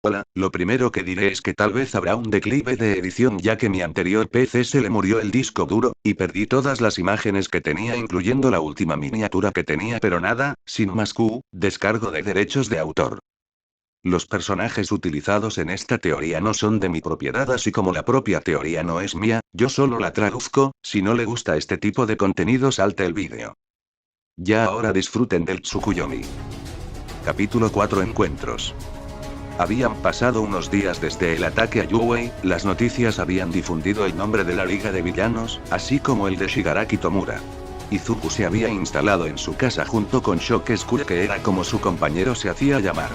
Hola, lo primero que diré es que tal vez habrá un declive de edición ya que mi anterior PC se le murió el disco duro, y perdí todas las imágenes que tenía incluyendo la última miniatura que tenía pero nada, sin más descargo de derechos de autor. Los personajes utilizados en esta teoría no son de mi propiedad así como la propia teoría no es mía, yo solo la traduzco, si no le gusta este tipo de contenido salte el vídeo. Ya ahora disfruten del Tsukuyomi. Capítulo 4 Encuentros. Habían pasado unos días desde el ataque a Yuwei, las noticias habían difundido el nombre de la Liga de Villanos, así como el de Shigaraki Tomura. Izuku se había instalado en su casa junto con Shokesukure que era como su compañero se hacía llamar.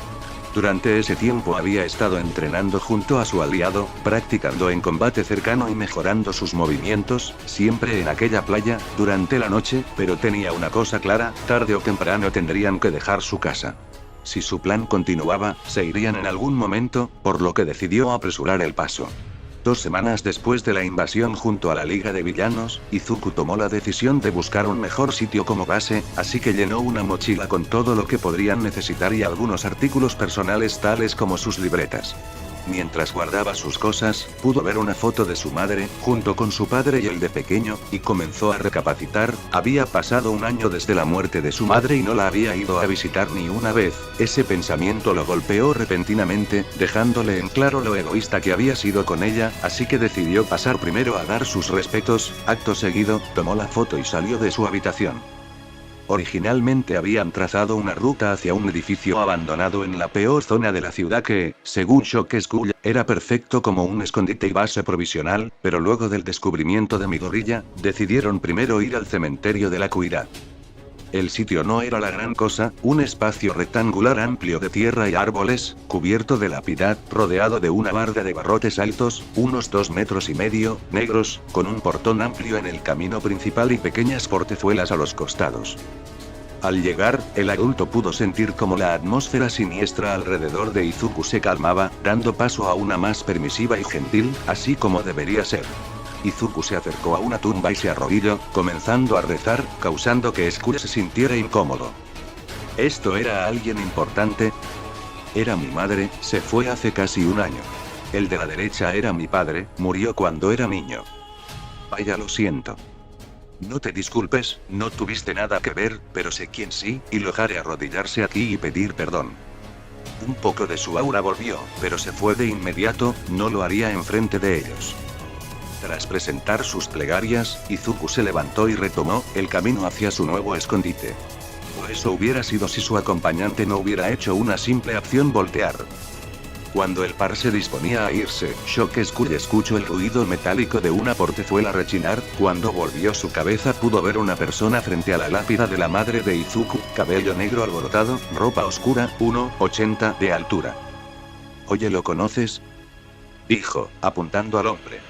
Durante ese tiempo había estado entrenando junto a su aliado, practicando en combate cercano y mejorando sus movimientos, siempre en aquella playa, durante la noche, pero tenía una cosa clara, tarde o temprano tendrían que dejar su casa. Si su plan continuaba, se irían en algún momento, por lo que decidió apresurar el paso. 2 semanas después de la invasión junto a la Liga de Villanos, Izuku tomó la decisión de buscar un mejor sitio como base, así que llenó una mochila con todo lo que podrían necesitar y algunos artículos personales tales como sus libretas. Mientras guardaba sus cosas, pudo ver una foto de su madre, junto con su padre y el de pequeño, y comenzó a recapacitar, había pasado un año desde la muerte de su madre y no la había ido a visitar ni una vez, ese pensamiento lo golpeó repentinamente, dejándole en claro lo egoísta que había sido con ella, así que decidió pasar primero a dar sus respetos, acto seguido, tomó la foto y salió de su habitación. Originalmente habían trazado una ruta hacia un edificio abandonado en la peor zona de la ciudad que, según Shokesukure, era perfecto como un escondite y base provisional, pero luego del descubrimiento de Midoriya, decidieron primero ir al cementerio de la Cuidad. El sitio no era la gran cosa, un espacio rectangular amplio de tierra y árboles, cubierto de lapidad, rodeado de una barda de barrotes altos, unos 2,5 metros, negros, con un portón amplio en el camino principal y pequeñas portezuelas a los costados. Al llegar, el adulto pudo sentir como la atmósfera siniestra alrededor de Izuku se calmaba, dando paso a una más permisiva y gentil, así como debería ser. Izuku se acercó a una tumba y se arrodilló, comenzando a rezar, causando que Skule se sintiera incómodo. ¿Esto era alguien importante? Era mi madre, se fue hace casi un año. El de la derecha era mi padre, murió cuando era niño. Vaya, lo siento. No te disculpes, no tuviste nada que ver, pero sé quién sí, y lo haré arrodillarse aquí y pedir perdón. Un poco de su aura volvió, pero se fue de inmediato, no lo haría enfrente de ellos. Tras presentar sus plegarias, Izuku se levantó y retomó el camino hacia su nuevo escondite. O eso hubiera sido si su acompañante no hubiera hecho una simple acción voltear. Cuando el par se disponía a irse, Shokesukure escuchó el ruido metálico de una portezuela rechinar, cuando volvió su cabeza pudo ver una persona frente a la lápida de la madre de Izuku, cabello negro alborotado, ropa oscura, 1,80 de altura. Oye, ¿lo conoces?, dijo, apuntando al hombre.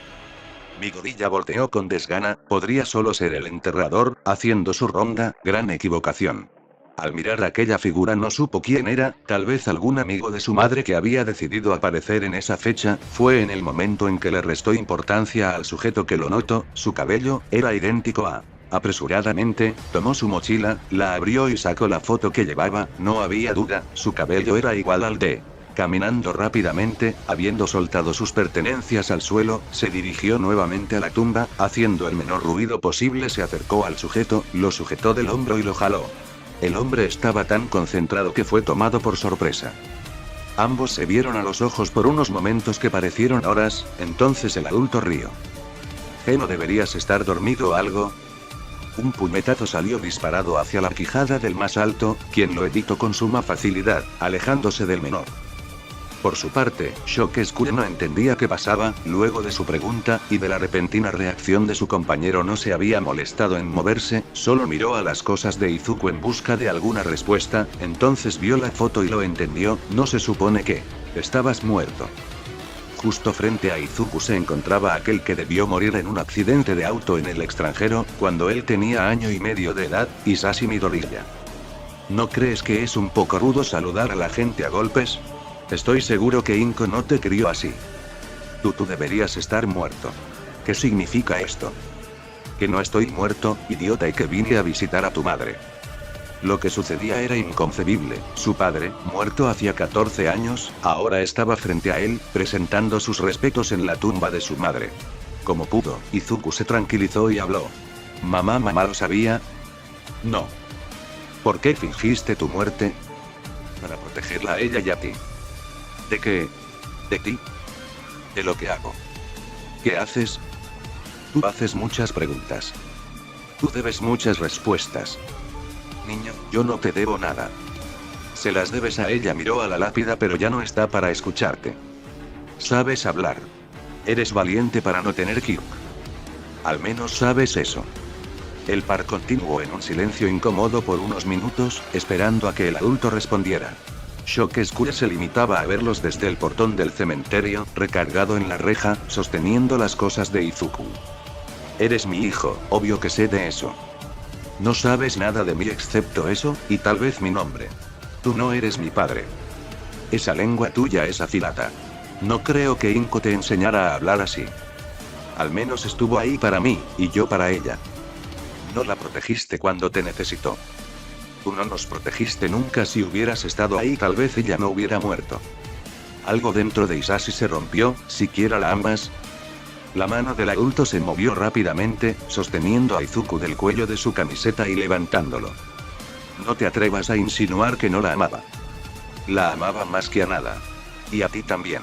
Midoriya volteó con desgana, podría solo ser el enterrador, haciendo su ronda, gran equivocación. Al mirar aquella figura no supo quién era, tal vez algún amigo de su madre que había decidido aparecer en esa fecha, fue en el momento en que le restó importancia al sujeto que lo notó, su cabello, era idéntico a... Apresuradamente, tomó su mochila, la abrió y sacó la foto que llevaba, no había duda, su cabello era igual al de... Caminando rápidamente, habiendo soltado sus pertenencias al suelo, se dirigió nuevamente a la tumba, haciendo el menor ruido posible se acercó al sujeto, lo sujetó del hombro y lo jaló. El hombre estaba tan concentrado que fue tomado por sorpresa. Ambos se vieron a los ojos por unos momentos que parecieron horas, entonces el adulto rió. ¿No deberías estar dormido o algo? Un puñetazo salió disparado hacia la quijada del más alto, quien lo evitó con suma facilidad, alejándose del menor. Por su parte, Shokesukure no entendía qué pasaba, luego de su pregunta, y de la repentina reacción de su compañero no se había molestado en moverse, solo miró a las cosas de Izuku en busca de alguna respuesta, entonces vio la foto y lo entendió, no se supone que... estabas muerto. Justo frente a Izuku se encontraba aquel que debió morir en un accidente de auto en el extranjero, cuando él tenía 1 año y medio de edad, Hisashi Midoriya. ¿No crees que es un poco rudo saludar a la gente a golpes? Estoy seguro que Inko no te crió así. Tú deberías estar muerto. ¿Qué significa esto? Que no estoy muerto, idiota, y que vine a visitar a tu madre. Lo que sucedía era inconcebible. Su padre, muerto hacía 14 años, ahora estaba frente a él, presentando sus respetos en la tumba de su madre. Como pudo, Izuku se tranquilizó y habló. ¿Mamá lo sabía? No. ¿Por qué fingiste tu muerte? Para protegerla a ella y a ti. ¿De qué? ¿De ti? De lo que hago. ¿Qué haces? Tú haces muchas preguntas. Tú debes muchas respuestas. Niño, yo no te debo nada. Se las debes a ella. Miró a la lápida pero ya no está para escucharte. Sabes hablar. Eres valiente para no tener ki. Al menos sabes eso. El par continuó en un silencio incómodo por unos minutos, esperando a que el adulto respondiera. Shokesukure se limitaba a verlos desde el portón del cementerio, recargado en la reja, sosteniendo las cosas de Izuku. Eres mi hijo, obvio que sé de eso. No sabes nada de mí excepto eso, y tal vez mi nombre. Tú no eres mi padre. Esa lengua tuya es afilada. No creo que Inko te enseñara a hablar así. Al menos estuvo ahí para mí, y yo para ella. No la protegiste cuando te necesitó. Tú no nos protegiste nunca. Si hubieras estado ahí tal vez ella no hubiera muerto. Algo dentro de Hisashi se rompió. ¿Siquiera la amas? La mano del adulto se movió rápidamente, sosteniendo a Izuku del cuello de su camiseta y levantándolo. No te atrevas a insinuar que no la amaba. La amaba más que a nada. Y a ti también.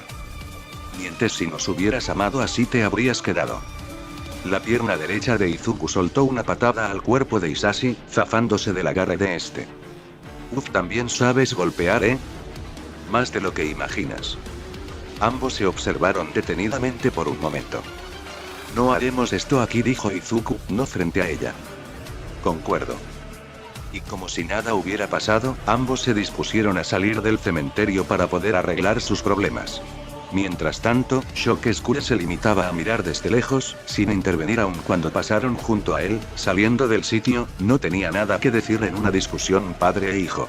Mientes. Si nos hubieras amado así te habrías quedado. La pierna derecha de Izuku soltó una patada al cuerpo de Hisashi, zafándose del agarre de este. También sabes golpear, ¿eh? Más de lo que imaginas. Ambos se observaron detenidamente por un momento. No haremos esto aquí, dijo Izuku, no frente a ella. Concuerdo. Y como si nada hubiera pasado, ambos se dispusieron a salir del cementerio para poder arreglar sus problemas. Mientras tanto, Shokesukure se limitaba a mirar desde lejos, sin intervenir aun cuando pasaron junto a él, saliendo del sitio, no tenía nada que decir en una discusión padre e hijo.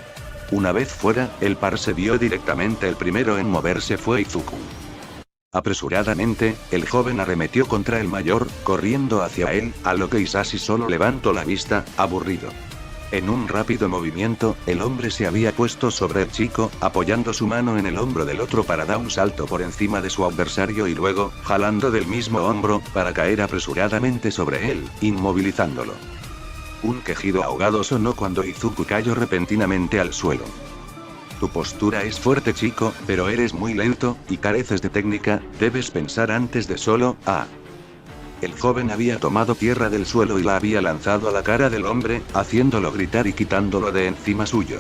Una vez fuera, el par se vio directamente. El primero en moverse fue Izuku. Apresuradamente, el joven arremetió contra el mayor, corriendo hacia él, a lo que Hisashi solo levantó la vista, aburrido. En un rápido movimiento, el hombre se había puesto sobre el chico, apoyando su mano en el hombro del otro para dar un salto por encima de su adversario y luego, jalando del mismo hombro, para caer apresuradamente sobre él, inmovilizándolo. Un quejido ahogado sonó cuando Izuku cayó repentinamente al suelo. Tu postura es fuerte, chico, pero eres muy lento, y careces de técnica. Debes pensar antes de solo, El joven había tomado tierra del suelo y la había lanzado a la cara del hombre, haciéndolo gritar y quitándolo de encima suyo.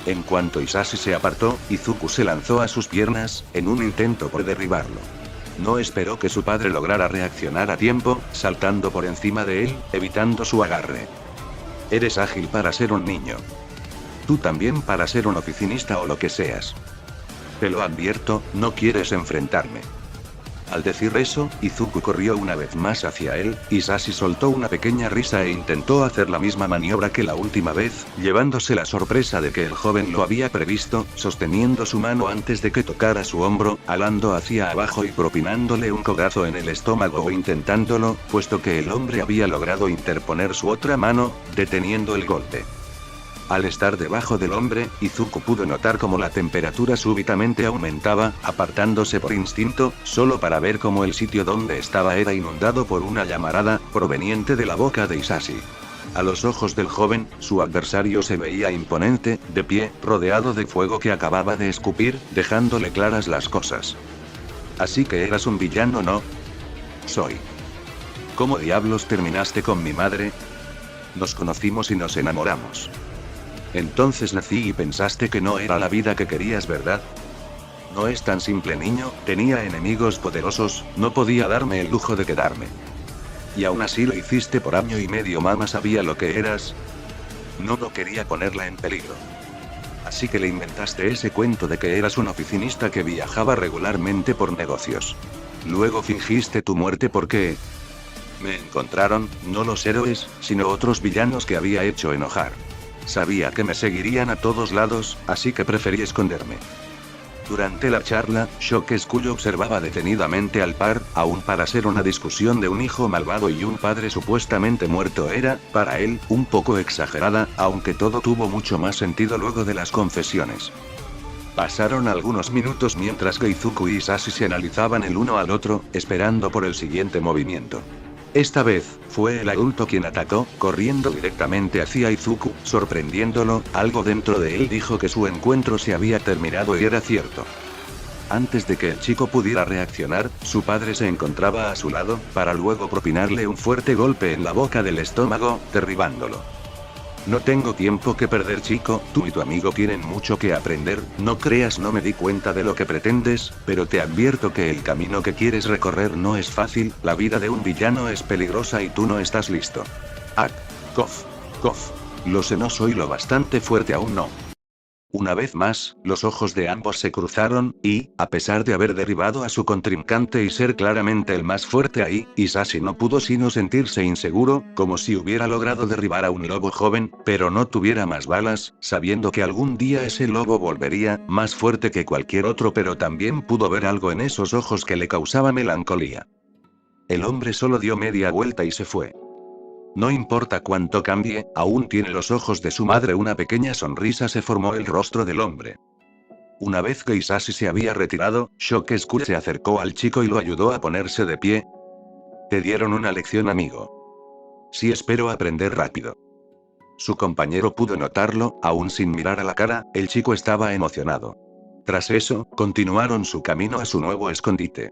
En cuanto Hisashi se apartó, Izuku se lanzó a sus piernas, en un intento por derribarlo. No esperó que su padre lograra reaccionar a tiempo, saltando por encima de él, evitando su agarre. Eres ágil para ser un niño. Tú también para ser un oficinista o lo que seas. Te lo advierto, no quieres enfrentarme. Al decir eso, Izuku corrió una vez más hacia él, Hisashi soltó una pequeña risa e intentó hacer la misma maniobra que la última vez, llevándose la sorpresa de que el joven lo había previsto, sosteniendo su mano antes de que tocara su hombro, alando hacia abajo y propinándole un codazo en el estómago o intentándolo, puesto que el hombre había logrado interponer su otra mano, deteniendo el golpe. Al estar debajo del hombre, Izuku pudo notar cómo la temperatura súbitamente aumentaba, apartándose por instinto, solo para ver cómo el sitio donde estaba era inundado por una llamarada, proveniente de la boca de Hisashi. A los ojos del joven, su adversario se veía imponente, de pie, rodeado de fuego que acababa de escupir, dejándole claras las cosas. Así que eras un villano, ¿no? Soy. ¿Cómo diablos terminaste con mi madre? Nos conocimos y nos enamoramos. Entonces nací y pensaste que no era la vida que querías, ¿verdad? No es tan simple, niño, tenía enemigos poderosos, no podía darme el lujo de quedarme. Y aún así lo hiciste por año y medio. Mamá sabía lo que eras. No quería ponerla en peligro. Así que le inventaste ese cuento de que eras un oficinista que viajaba regularmente por negocios. Luego fingiste tu muerte porque... me encontraron, no los héroes, sino otros villanos que había hecho enojar. Sabía que me seguirían a todos lados, así que preferí esconderme. Durante la charla, Shokeskuyo observaba detenidamente al par, aun para ser una discusión de un hijo malvado y un padre supuestamente muerto era, para él, un poco exagerada, aunque todo tuvo mucho más sentido luego de las confesiones. Pasaron algunos minutos mientras Geizuku y Hisashi se analizaban el uno al otro, esperando por el siguiente movimiento. Esta vez, fue el adulto quien atacó, corriendo directamente hacia Izuku, sorprendiéndolo. Algo dentro de él dijo que su encuentro se había terminado y era cierto. Antes de que el chico pudiera reaccionar, su padre se encontraba a su lado, para luego propinarle un fuerte golpe en la boca del estómago, derribándolo. No tengo tiempo que perder, chico, tú y tu amigo tienen mucho que aprender, no creas, no me di cuenta de lo que pretendes, pero te advierto que el camino que quieres recorrer no es fácil, la vida de un villano es peligrosa y tú no estás listo. Ah, cof. Lo sé, no soy lo bastante fuerte aún, no. Una vez más, los ojos de ambos se cruzaron, y, a pesar de haber derribado a su contrincante y ser claramente el más fuerte ahí, Hisashi no pudo sino sentirse inseguro, como si hubiera logrado derribar a un lobo joven, pero no tuviera más balas, sabiendo que algún día ese lobo volvería, más fuerte que cualquier otro, pero también pudo ver algo en esos ojos que le causaba melancolía. El hombre solo dio media vuelta y se fue. No importa cuánto cambie, aún tiene los ojos de su madre. Una pequeña sonrisa se formó el rostro del hombre. Una vez que Hisashi se había retirado, Shokeskuyo se acercó al chico y lo ayudó a ponerse de pie. Te dieron una lección, amigo. Sí, espero aprender rápido. Su compañero pudo notarlo, aún sin mirar a la cara, el chico estaba emocionado. Tras eso, continuaron su camino a su nuevo escondite.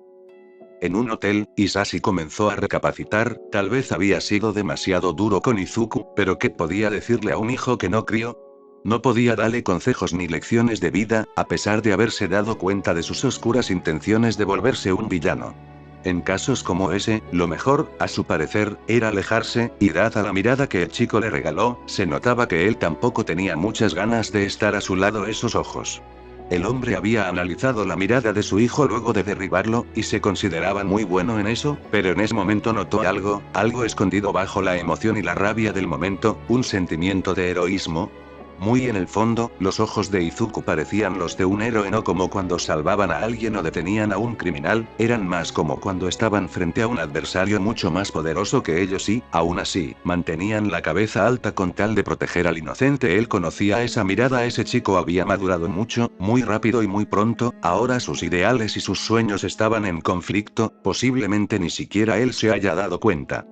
En un hotel, Hisashi comenzó a recapacitar, tal vez había sido demasiado duro con Izuku, pero ¿qué podía decirle a un hijo que no crió? No podía darle consejos ni lecciones de vida, a pesar de haberse dado cuenta de sus oscuras intenciones de volverse un villano. En casos como ese, lo mejor, a su parecer, era alejarse, y dada la mirada que el chico le regaló, se notaba que él tampoco tenía muchas ganas de estar a su lado. Esos ojos. El hombre había analizado la mirada de su hijo luego de derribarlo, y se consideraba muy bueno en eso, pero en ese momento notó algo escondido bajo la emoción y la rabia del momento, un sentimiento de heroísmo. Muy en el fondo, los ojos de Izuku parecían los de un héroe, no como cuando salvaban a alguien o detenían a un criminal, eran más como cuando estaban frente a un adversario mucho más poderoso que ellos y, aún así, mantenían la cabeza alta con tal de proteger al inocente. Él conocía esa mirada. Ese chico había madurado mucho, muy rápido y muy pronto, ahora sus ideales y sus sueños estaban en conflicto, posiblemente ni siquiera él se haya dado cuenta.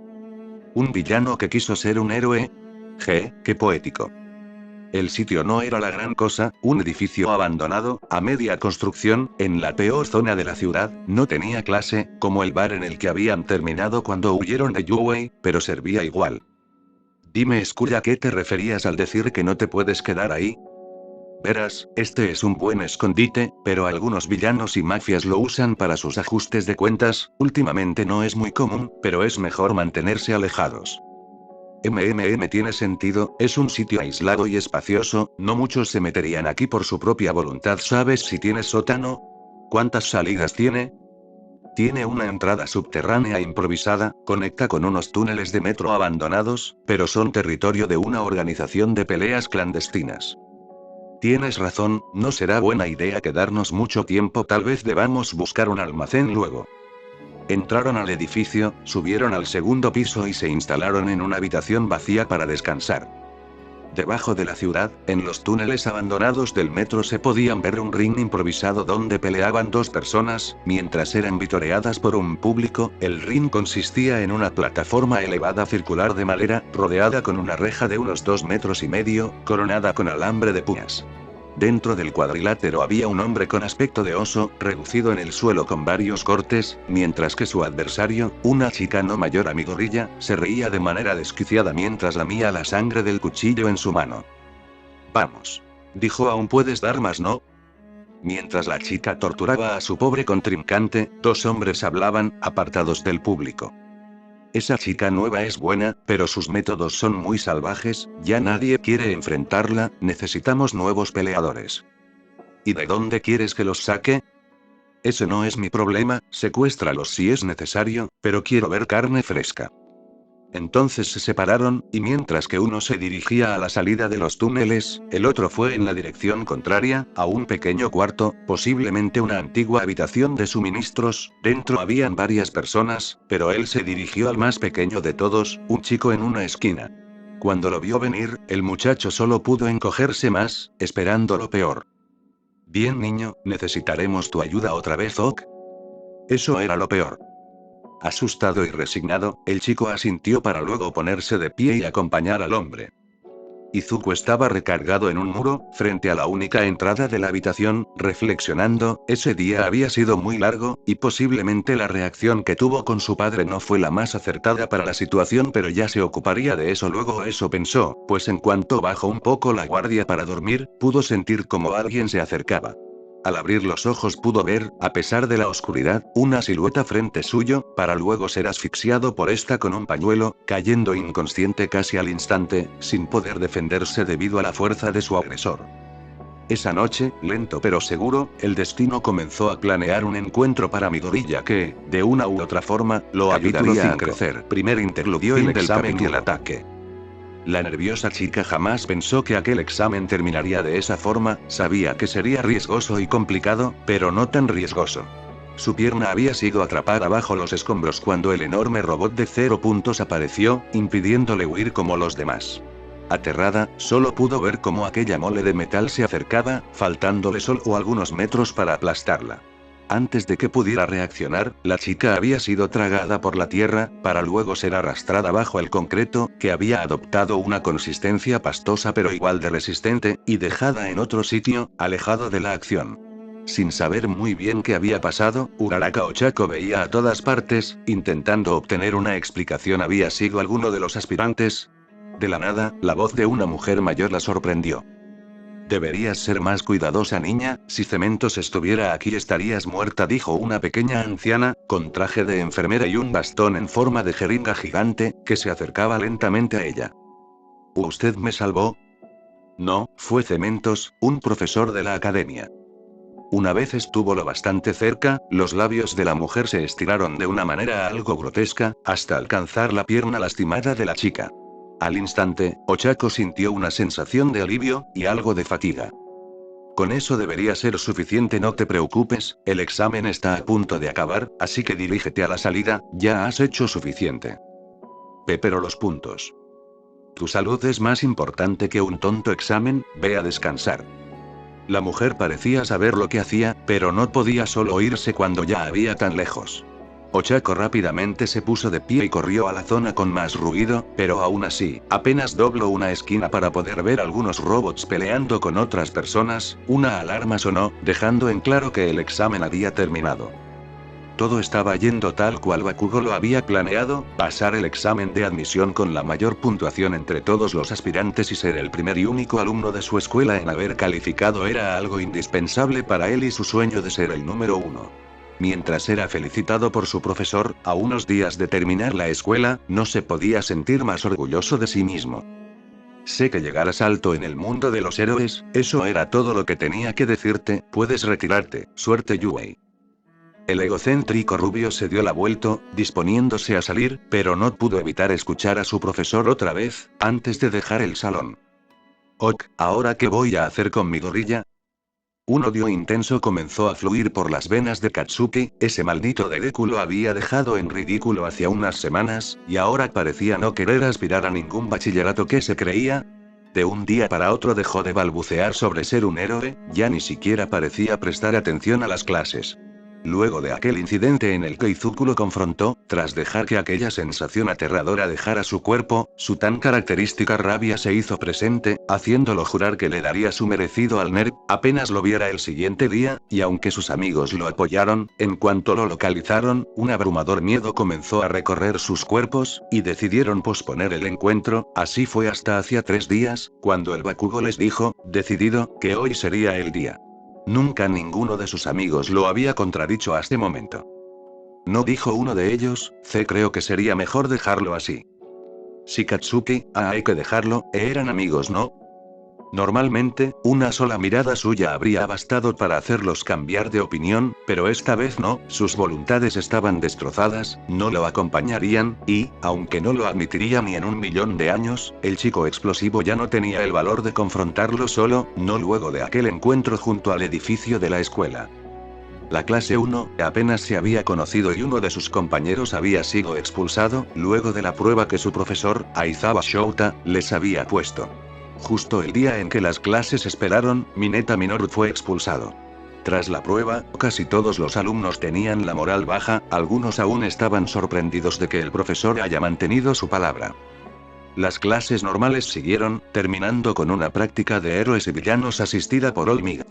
Un villano que quiso ser un héroe. Qué poético. El sitio no era la gran cosa, un edificio abandonado, a media construcción, en la peor zona de la ciudad, no tenía clase, como el bar en el que habían terminado cuando huyeron de Yuwei, pero servía igual. Dime, Skuya, ¿a qué te referías al decir que no te puedes quedar ahí? Verás, este es un buen escondite, pero algunos villanos y mafias lo usan para sus ajustes de cuentas. Últimamente no es muy común, pero es mejor mantenerse alejados. Tiene sentido, es un sitio aislado y espacioso, no muchos se meterían aquí por su propia voluntad. ¿Sabes si tiene sótano? ¿Cuántas salidas tiene? Tiene una entrada subterránea improvisada, conecta con unos túneles de metro abandonados, pero son territorio de una organización de peleas clandestinas. Tienes razón, no será buena idea quedarnos mucho tiempo, tal vez debamos buscar un almacén luego. Entraron al edificio, subieron al segundo piso y se instalaron en una habitación vacía para descansar. Debajo de la ciudad, en los túneles abandonados del metro se podían ver un ring improvisado donde peleaban dos personas, mientras eran vitoreadas por un público. El ring consistía en una plataforma elevada circular de madera, rodeada con una reja de unos 2,5 metros, coronada con alambre de púas. Dentro del cuadrilátero había un hombre con aspecto de oso, reducido en el suelo con varios cortes, mientras que su adversario, una chica no mayor a mi gorrilla, se reía de manera desquiciada mientras lamía la sangre del cuchillo en su mano. Vamos. Dijo, aún puedes dar más, ¿no? Mientras la chica torturaba a su pobre contrincante, dos hombres hablaban, apartados del público. Esa chica nueva es buena, pero sus métodos son muy salvajes, ya nadie quiere enfrentarla, necesitamos nuevos peleadores. ¿Y de dónde quieres que los saque? Ese no es mi problema, secuéstralos si es necesario, pero quiero ver carne fresca. Entonces se separaron, y mientras que uno se dirigía a la salida de los túneles, el otro fue en la dirección contraria, a un pequeño cuarto, posiblemente una antigua habitación de suministros. Dentro habían varias personas, pero él se dirigió al más pequeño de todos, un chico en una esquina. Cuando lo vio venir, el muchacho solo pudo encogerse más, esperando lo peor. Bien niño, necesitaremos tu ayuda otra vez, Ok. Eso era lo peor. Asustado y resignado, el chico asintió para luego ponerse de pie y acompañar al hombre. Izuku estaba recargado en un muro, frente a la única entrada de la habitación, reflexionando. Ese día había sido muy largo, y posiblemente la reacción que tuvo con su padre no fue la más acertada para la situación, pero ya se ocuparía de eso luego. Eso pensó, pues en cuanto bajó un poco la guardia para dormir, pudo sentir como alguien se acercaba. Al abrir los ojos pudo ver, a pesar de la oscuridad, una silueta frente suyo, para luego ser asfixiado por esta con un pañuelo, cayendo inconsciente casi al instante, sin poder defenderse debido a la fuerza de su agresor. Esa noche, lento pero seguro, el destino comenzó a planear un encuentro para Midoriya que, de una u otra forma, lo ayudaría a crecer. Primer interludio: el examen y el ataque. La nerviosa chica jamás pensó que aquel examen terminaría de esa forma. Sabía que sería riesgoso y complicado, pero no tan riesgoso. Su pierna había sido atrapada bajo los escombros cuando el enorme robot de 0 puntos apareció, impidiéndole huir como los demás. Aterrada, solo pudo ver cómo aquella mole de metal se acercaba, faltándole solo algunos metros para aplastarla. Antes de que pudiera reaccionar, la chica había sido tragada por la tierra, para luego ser arrastrada bajo el concreto, que había adoptado una consistencia pastosa pero igual de resistente, y dejada en otro sitio, alejado de la acción. Sin saber muy bien qué había pasado, Uraraka Ochako veía a todas partes, intentando obtener una explicación. ¿Había sido alguno de los aspirantes? De la nada, la voz de una mujer mayor la sorprendió. Deberías ser más cuidadosa, niña. Si Cementos estuviera aquí estarías muerta, dijo una pequeña anciana, con traje de enfermera y un bastón en forma de jeringa gigante, que se acercaba lentamente a ella. ¿Usted me salvó? No, fue Cementos, un profesor de la academia. Una vez estuvo lo bastante cerca, los labios de la mujer se estiraron de una manera algo grotesca, hasta alcanzar la pierna lastimada de la chica. Al instante, Ochako sintió una sensación de alivio, y algo de fatiga. Con eso debería ser suficiente. No te preocupes, el examen está a punto de acabar, así que dirígete a la salida. Ya has hecho suficiente. Pero los puntos. Tu salud es más importante que un tonto examen. Ve a descansar. La mujer parecía saber lo que hacía, pero no podía solo irse cuando ya había tan lejos. Ochako rápidamente se puso de pie y corrió a la zona con más ruido, pero aún así, apenas dobló una esquina para poder ver algunos robots peleando con otras personas. Una alarma sonó, dejando en claro que el examen había terminado. Todo estaba yendo tal cual Bakugo lo había planeado: pasar el examen de admisión con la mayor puntuación entre todos los aspirantes y ser el primer y único alumno de su escuela en haber calificado era algo indispensable para él y su sueño de ser el número 1. Mientras era felicitado por su profesor, a unos días de terminar la escuela, no se podía sentir más orgulloso de sí mismo. Sé que llegarás alto en el mundo de los héroes. Eso era todo lo que tenía que decirte. Puedes retirarte. Suerte, Yuei. El egocéntrico rubio se dio la vuelta, disponiéndose a salir, pero no pudo evitar escuchar a su profesor otra vez, antes de dejar el salón. Ok, ¿ahora qué voy a hacer con Midoriya? Un odio intenso comenzó a fluir por las venas de Katsuki. Ese maldito Deku lo había dejado en ridículo hace unas semanas, y ahora parecía no querer aspirar a ningún bachillerato que se creía. De un día para otro dejó de balbucear sobre ser un héroe, ya ni siquiera parecía prestar atención a las clases. Luego de aquel incidente en el que Izuku lo confrontó, tras dejar que aquella sensación aterradora dejara su cuerpo, su tan característica rabia se hizo presente, haciéndolo jurar que le daría su merecido al nerd, apenas lo viera el siguiente día, y aunque sus amigos lo apoyaron, en cuanto lo localizaron, un abrumador miedo comenzó a recorrer sus cuerpos, y decidieron posponer el encuentro. Así fue hasta hacía 3 días, cuando el Bakugo les dijo, decidido, que hoy sería el día. Nunca ninguno de sus amigos lo había contradicho hasta este momento. No, dijo uno de ellos, creo que sería mejor dejarlo así. Si Katsuki, hay que dejarlo, eran amigos, ¿no? Normalmente, una sola mirada suya habría bastado para hacerlos cambiar de opinión, pero esta vez no, sus voluntades estaban destrozadas, no lo acompañarían, y, aunque no lo admitiría ni en 1.000.000 de años, el chico explosivo ya no tenía el valor de confrontarlo solo, no luego de aquel encuentro junto al edificio de la escuela. La clase 1 apenas se había conocido y uno de sus compañeros había sido expulsado, luego de la prueba que su profesor, Aizawa Shouta, les había puesto. Justo el día en que las clases esperaron, Mineta Minoru fue expulsado. Tras la prueba, casi todos los alumnos tenían la moral baja, algunos aún estaban sorprendidos de que el profesor haya mantenido su palabra. Las clases normales siguieron, terminando con una práctica de héroes y villanos asistida por All Might.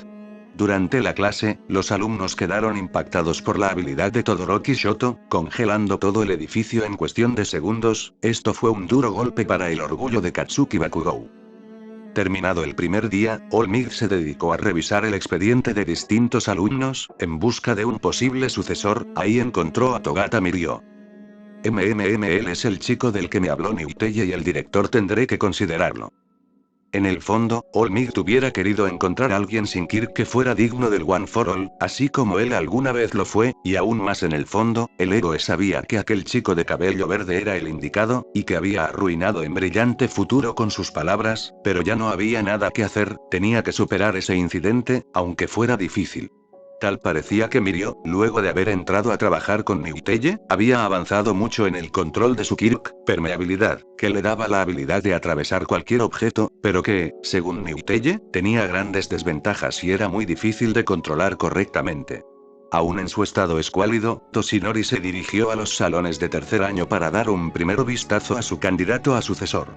Durante la clase, los alumnos quedaron impactados por la habilidad de Todoroki Shoto, congelando todo el edificio en cuestión de segundos. Esto fue un duro golpe para el orgullo de Katsuki Bakugou. Terminado el primer día, All Might se dedicó a revisar el expediente de distintos alumnos, en busca de un posible sucesor. Ahí encontró a Togata Mirio. Él es el chico del que me habló Niuteye y el director tendré que considerarlo. En el fondo, All Might hubiera querido encontrar a alguien sin Kirk que fuera digno del One for All, así como él alguna vez lo fue, y aún más en el fondo, el héroe sabía que aquel chico de cabello verde era el indicado, y que había arruinado en brillante futuro con sus palabras, pero ya no había nada que hacer, tenía que superar ese incidente, aunque fuera difícil. Tal parecía que Mirio, luego de haber entrado a trabajar con Niuteye, había avanzado mucho en el control de su Kirk, permeabilidad, que le daba la habilidad de atravesar cualquier objeto, pero que, según Niuteye, tenía grandes desventajas y era muy difícil de controlar correctamente. Aún en su estado escuálido, Toshinori se dirigió a los salones de tercer año para dar un primer vistazo a su candidato a sucesor.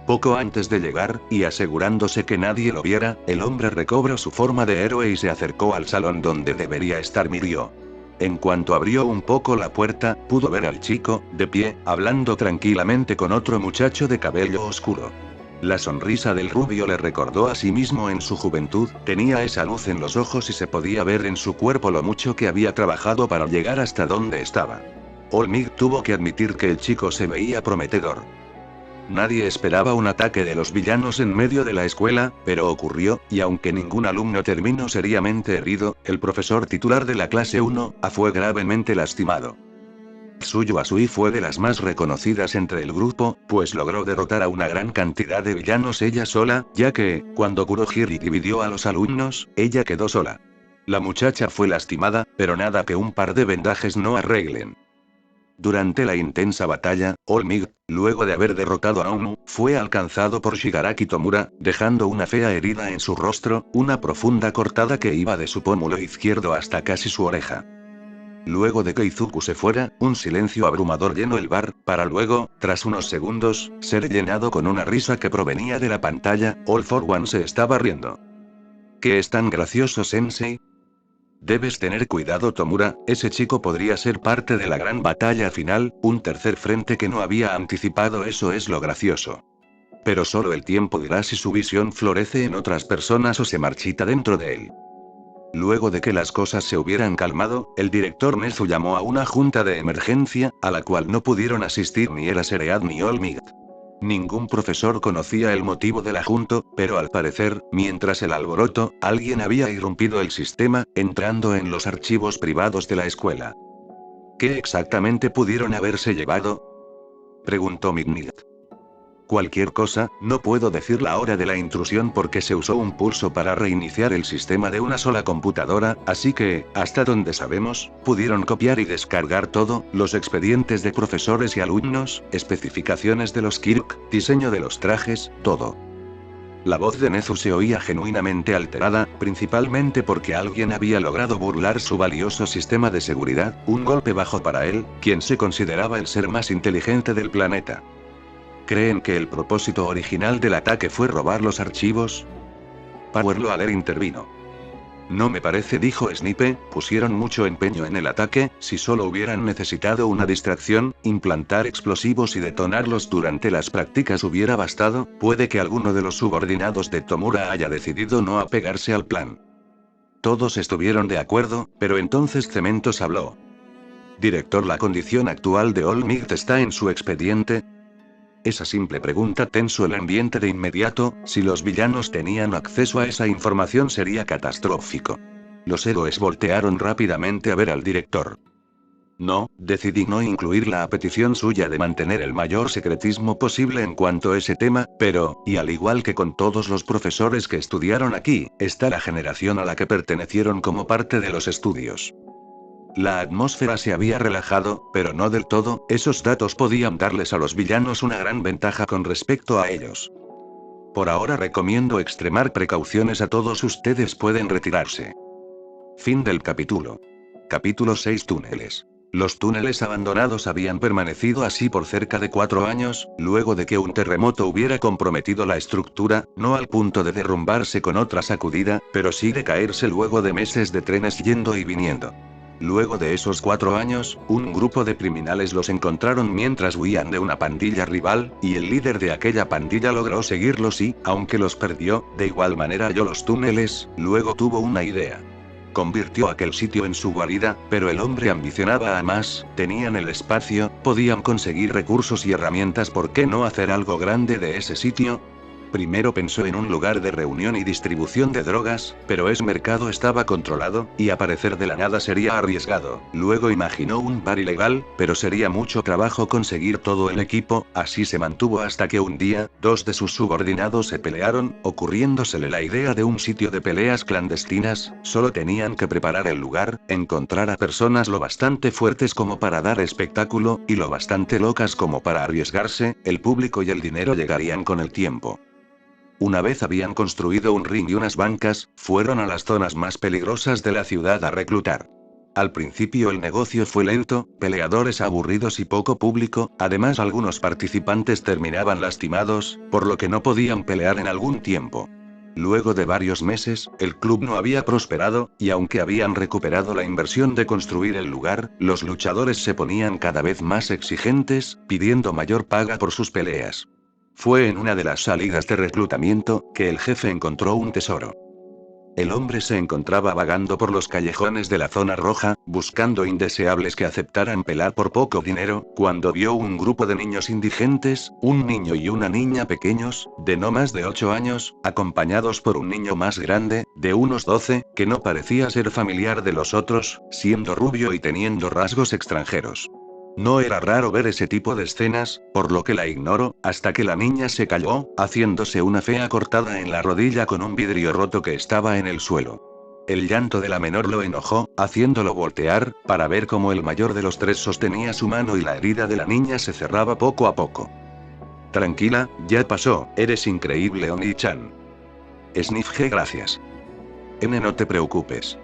Poco antes de llegar, y asegurándose que nadie lo viera, el hombre recobró su forma de héroe y se acercó al salón donde debería estar Mirio. En cuanto abrió un poco la puerta, pudo ver al chico, de pie, hablando tranquilamente con otro muchacho de cabello oscuro. La sonrisa del rubio le recordó a sí mismo en su juventud, tenía esa luz en los ojos y se podía ver en su cuerpo lo mucho que había trabajado para llegar hasta donde estaba. All Might tuvo que admitir que el chico se veía prometedor. Nadie esperaba un ataque de los villanos en medio de la escuela, pero ocurrió, y aunque ningún alumno terminó seriamente herido, el profesor titular de la clase 1, fue gravemente lastimado. Tsuyu Asui fue de las más reconocidas entre el grupo, pues logró derrotar a una gran cantidad de villanos ella sola, ya que, cuando Kurohiri dividió a los alumnos, ella quedó sola. La muchacha fue lastimada, pero nada que un par de vendajes no arreglen. Durante la intensa batalla, All Might, luego de haber derrotado a Omu, fue alcanzado por Shigaraki Tomura, dejando una fea herida en su rostro, una profunda cortada que iba de su pómulo izquierdo hasta casi su oreja. Luego de que Izuku se fuera, un silencio abrumador llenó el bar, para luego, tras unos segundos, ser llenado con una risa que provenía de la pantalla. All for One se estaba riendo. ¿Qué es tan gracioso, Sensei? Debes tener cuidado, Tomura, ese chico podría ser parte de la gran batalla final, un tercer frente que no había anticipado, eso es lo gracioso. Pero solo el tiempo dirá si su visión florece en otras personas o se marchita dentro de él. Luego de que las cosas se hubieran calmado, el director Nezu llamó a una junta de emergencia, a la cual no pudieron asistir ni el Seread ni All Might. Ningún profesor conocía el motivo de la junta, pero al parecer, mientras el alboroto, alguien había irrumpido el sistema, entrando en los archivos privados de la escuela. ¿Qué exactamente pudieron haberse llevado?, preguntó Midnight. Cualquier cosa, no puedo decir la hora de la intrusión porque se usó un pulso para reiniciar el sistema de una sola computadora, así que, hasta donde sabemos, pudieron copiar y descargar todo, los expedientes de profesores y alumnos, especificaciones de los Kirk, diseño de los trajes, todo. La voz de Nezu se oía genuinamente alterada, principalmente porque alguien había logrado burlar su valioso sistema de seguridad, un golpe bajo para él, quien se consideraba el ser más inteligente del planeta. ¿Creen que el propósito original del ataque fue robar los archivos? Power Loader intervino. No me parece, dijo Snipe, pusieron mucho empeño en el ataque, si solo hubieran necesitado una distracción, implantar explosivos y detonarlos durante las prácticas hubiera bastado, puede que alguno de los subordinados de Tomura haya decidido no apegarse al plan. Todos estuvieron de acuerdo, pero entonces Cementos habló. Director, la condición actual de All Might está en su expediente. Esa simple pregunta tensó el ambiente de inmediato. Si los villanos tenían acceso a esa información sería catastrófico. Los héroes voltearon rápidamente a ver al director. No, decidí no incluirla a petición suya de mantener el mayor secretismo posible en cuanto a ese tema, pero, y al igual que con todos los profesores que estudiaron aquí, está la generación a la que pertenecieron como parte de los estudios. La atmósfera se había relajado, pero no del todo. Esos datos podían darles a los villanos una gran ventaja con respecto a ellos. Por ahora recomiendo extremar precauciones a todos ustedes, pueden retirarse. Fin del capítulo. Capítulo 6: Túneles. Los túneles abandonados habían permanecido así por cerca de 4 años, luego de que un terremoto hubiera comprometido la estructura, no al punto de derrumbarse con otra sacudida, pero sí de caerse luego de meses de trenes yendo y viniendo. Luego de esos 4 años, un grupo de criminales los encontraron mientras huían de una pandilla rival, y el líder de aquella pandilla logró seguirlos y, aunque los perdió, de igual manera halló los túneles. Luego tuvo una idea. Convirtió aquel sitio en su guarida, pero el hombre ambicionaba a más, tenían el espacio, podían conseguir recursos y herramientas. ¿Por qué no hacer algo grande de ese sitio? Primero pensó en un lugar de reunión y distribución de drogas, pero ese mercado estaba controlado, y aparecer de la nada sería arriesgado. Luego imaginó un bar ilegal, pero sería mucho trabajo conseguir todo el equipo. Así se mantuvo hasta que un día, 2 de sus subordinados se pelearon, ocurriéndosele la idea de un sitio de peleas clandestinas. Solo tenían que preparar el lugar, encontrar a personas lo bastante fuertes como para dar espectáculo, y lo bastante locas como para arriesgarse. El público y el dinero llegarían con el tiempo. Una vez habían construido un ring y unas bancas, fueron a las zonas más peligrosas de la ciudad a reclutar. Al principio el negocio fue lento, peleadores aburridos y poco público. Además, algunos participantes terminaban lastimados, por lo que no podían pelear en algún tiempo. Luego de varios meses, el club no había prosperado, y aunque habían recuperado la inversión de construir el lugar, los luchadores se ponían cada vez más exigentes, pidiendo mayor paga por sus peleas. Fue en una de las salidas de reclutamiento que el jefe encontró un tesoro. El hombre se encontraba vagando por los callejones de la zona roja, buscando indeseables que aceptaran pelear por poco dinero, cuando vio un grupo de niños indigentes, un niño y una niña pequeños, de no más de 8 años, acompañados por un niño más grande, de unos 12, que no parecía ser familiar de los otros, siendo rubio y teniendo rasgos extranjeros. No era raro ver ese tipo de escenas, por lo que la ignoró, hasta que la niña se cayó, haciéndose una fea cortada en la rodilla con un vidrio roto que estaba en el suelo. El llanto de la menor lo enojó, haciéndolo voltear, para ver cómo el mayor de los 3 sostenía su mano y la herida de la niña se cerraba poco a poco. Tranquila, ya pasó, eres increíble, Oni-chan. Sniff G, gracias. No te preocupes.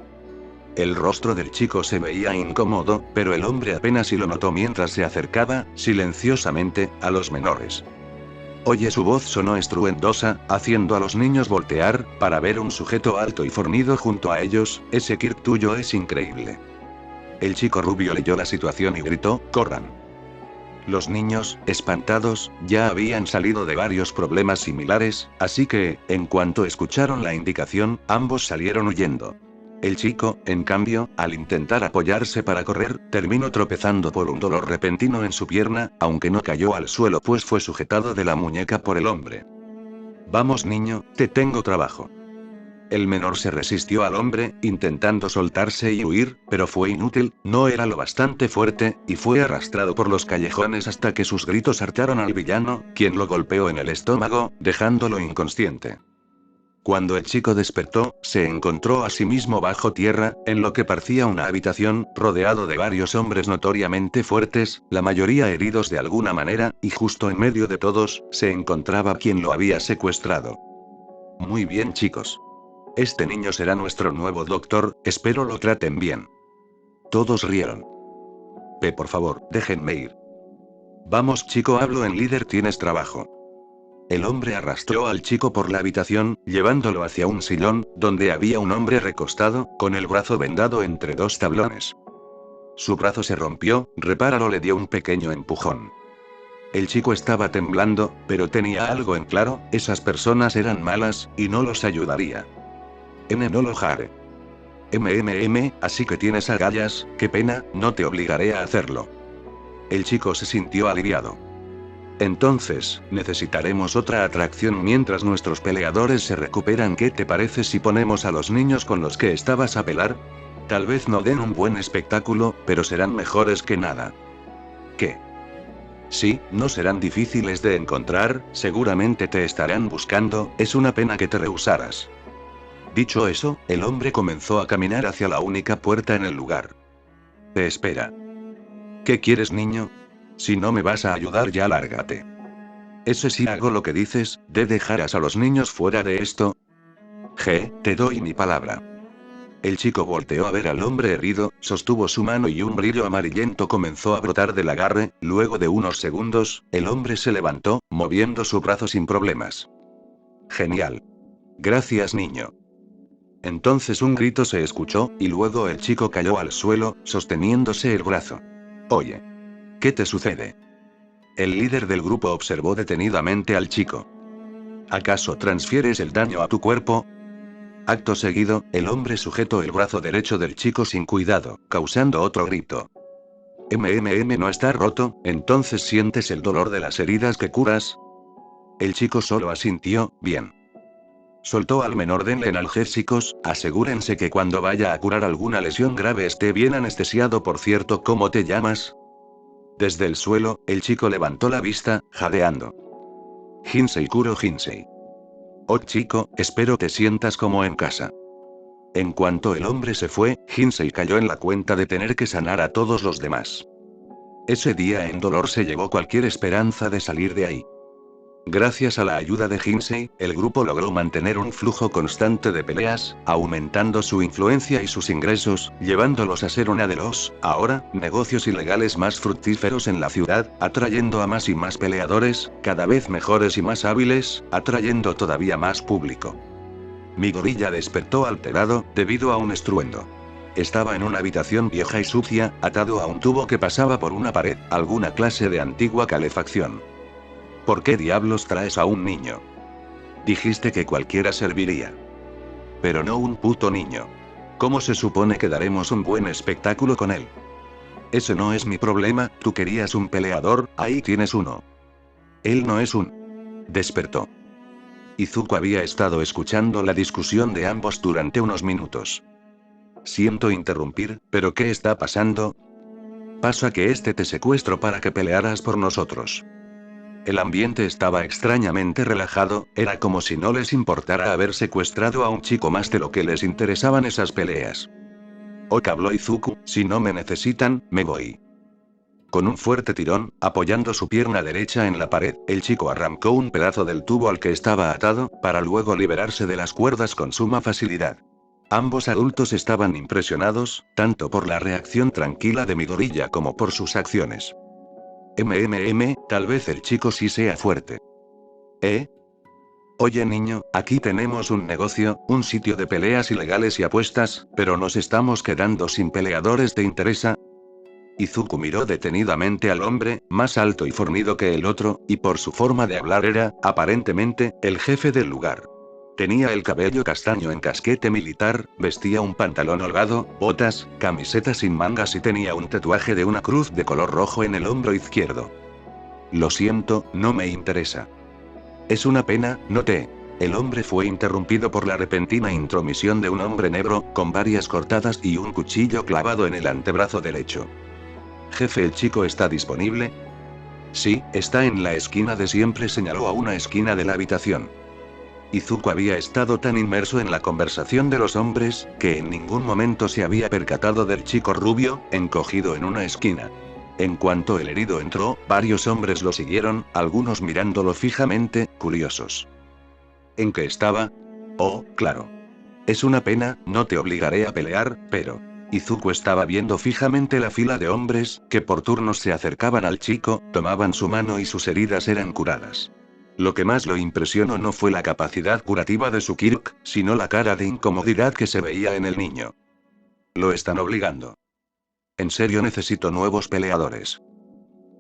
El rostro del chico se veía incómodo, pero el hombre apenas si lo notó mientras se acercaba, silenciosamente, a los menores. Oye, su voz sonó estruendosa, haciendo a los niños voltear, para ver un sujeto alto y fornido junto a ellos. Ese Kirk tuyo es increíble. El chico rubio leyó la situación y gritó, corran. Los niños, espantados, ya habían salido de varios problemas similares, así que, en cuanto escucharon la indicación, ambos salieron huyendo. El chico, en cambio, al intentar apoyarse para correr, terminó tropezando por un dolor repentino en su pierna, aunque no cayó al suelo pues fue sujetado de la muñeca por el hombre. Vamos niño, te tengo trabajo. El menor se resistió al hombre, intentando soltarse y huir, pero fue inútil, no era lo bastante fuerte, y fue arrastrado por los callejones hasta que sus gritos hartaron al villano, quien lo golpeó en el estómago, dejándolo inconsciente. Cuando el chico despertó, se encontró a sí mismo bajo tierra, en lo que parecía una habitación, rodeado de varios hombres notoriamente fuertes, la mayoría heridos de alguna manera, y justo en medio de todos, se encontraba quien lo había secuestrado. Muy bien, chicos. Este niño será nuestro nuevo doctor, espero lo traten bien. Todos rieron. Por favor, déjenme ir. Vamos chico, hablo en líder, tienes trabajo. El hombre arrastró al chico por la habitación, llevándolo hacia un sillón, donde había un hombre recostado, con el brazo vendado entre 2 tablones. Su brazo se rompió, Repáralo, le dio un pequeño empujón. El chico estaba temblando, pero tenía algo en claro, esas personas eran malas, y no los ayudaría. No lo haré. Así que tienes agallas, qué pena, no te obligaré a hacerlo. El chico se sintió aliviado. Entonces, necesitaremos otra atracción mientras nuestros peleadores se recuperan. ¿Qué te parece si ponemos a los niños con los que estabas a pelar? Tal vez no den un buen espectáculo, pero serán mejores que nada. ¿Qué? Sí, no serán difíciles de encontrar, seguramente te estarán buscando, es una pena que te rehusaras. Dicho eso, el hombre comenzó a caminar hacia la única puerta en el lugar. Te espera. ¿Qué quieres, niño? Si no me vas a ayudar, ya lárgate. Ese sí hago lo que dices, ¿de dejarás a los niños fuera de esto? Te doy mi palabra. El chico volteó a ver al hombre herido, sostuvo su mano y un brillo amarillento comenzó a brotar del agarre. Luego de unos segundos, el hombre se levantó, moviendo su brazo sin problemas. Genial. Gracias, niño. Entonces un grito se escuchó, y luego el chico cayó al suelo, sosteniéndose el brazo. Oye. ¿Qué te sucede? El líder del grupo observó detenidamente al chico. ¿Acaso transfieres el daño a tu cuerpo? Acto seguido, el hombre sujetó el brazo derecho del chico sin cuidado, causando otro grito. ¿No está roto? ¿Entonces sientes el dolor de las heridas que curas? El chico solo asintió, bien. Soltó al menor, denle analgésicos, asegúrense que cuando vaya a curar alguna lesión grave esté bien anestesiado. Por cierto, ¿cómo te llamas? Desde el suelo, el chico levantó la vista, jadeando. Jinsei Kuro Jinsei. Oh chico, espero te sientas como en casa. En cuanto el hombre se fue, Jinsei cayó en la cuenta de tener que sanar a todos los demás. Ese día en dolor se llevó cualquier esperanza de salir de ahí. Gracias a la ayuda de Jinsei, el grupo logró mantener un flujo constante de peleas, aumentando su influencia y sus ingresos, llevándolos a ser una de los, ahora, negocios ilegales más fructíferos en la ciudad, atrayendo a más y más peleadores, cada vez mejores y más hábiles, atrayendo todavía más público. Midoriya despertó alterado, debido a un estruendo. Estaba en una habitación vieja y sucia, atado a un tubo que pasaba por una pared, alguna clase de antigua calefacción. ¿Por qué diablos traes a un niño? Dijiste que cualquiera serviría. Pero no un puto niño. ¿Cómo se supone que daremos un buen espectáculo con él? Ese no es mi problema, tú querías un peleador, ahí tienes uno. Él no es un... Despertó. Izuku había estado escuchando la discusión de ambos durante unos minutos. Siento interrumpir, pero ¿qué está pasando? Pasa que te secuestró para que pelearas por nosotros. El ambiente estaba extrañamente relajado, era como si no les importara haber secuestrado a un chico más de lo que les interesaban esas peleas. Habló Izuku, si no me necesitan, me voy. Con un fuerte tirón, apoyando su pierna derecha en la pared, el chico arrancó un pedazo del tubo al que estaba atado, para luego liberarse de las cuerdas con suma facilidad. Ambos adultos estaban impresionados, tanto por la reacción tranquila de Midoriya como por sus acciones. Tal vez el chico sí sea fuerte. Oye niño, aquí tenemos un negocio, un sitio de peleas ilegales y apuestas, pero nos estamos quedando sin peleadores, ¿te interesa? Izuku miró detenidamente al hombre, más alto y fornido que el otro, y por su forma de hablar era, aparentemente, el jefe del lugar. Tenía el cabello castaño en casquete militar, vestía un pantalón holgado, botas, camiseta sin mangas y tenía un tatuaje de una cruz de color rojo en el hombro izquierdo. Lo siento, no me interesa. Es una pena, no te... El hombre fue interrumpido por la repentina intromisión de un hombre negro, con varias cortadas y un cuchillo clavado en el antebrazo derecho. Jefe, ¿el chico está disponible? Sí, está en la esquina de siempre, señaló a una esquina de la habitación. Izuku había estado tan inmerso en la conversación de los hombres, que en ningún momento se había percatado del chico rubio, encogido en una esquina. En cuanto el herido entró, varios hombres lo siguieron, algunos mirándolo fijamente, curiosos. ¿En qué estaba? Oh, claro. Es una pena, no te obligaré a pelear, pero... Izuku estaba viendo fijamente la fila de hombres, que por turnos se acercaban al chico, tomaban su mano y sus heridas eran curadas. Lo que más lo impresionó no fue la capacidad curativa de su Kirk, sino la cara de incomodidad que se veía en el niño. Lo están obligando. En serio, necesito nuevos peleadores.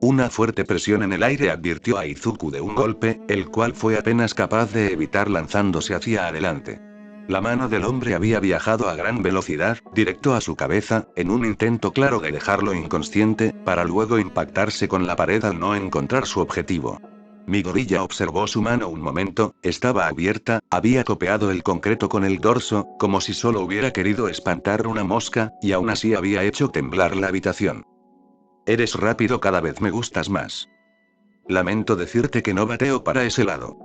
Una fuerte presión en el aire advirtió a Izuku de un golpe, el cual fue apenas capaz de evitar lanzándose hacia adelante. La mano del hombre había viajado a gran velocidad, directo a su cabeza, en un intento claro de dejarlo inconsciente, para luego impactarse con la pared al no encontrar su objetivo. Mi gorilla observó su mano un momento, estaba abierta, había copiado el concreto con el dorso, como si solo hubiera querido espantar una mosca, y aún así había hecho temblar la habitación. Eres rápido, cada vez me gustas más. Lamento decirte que no bateo para ese lado.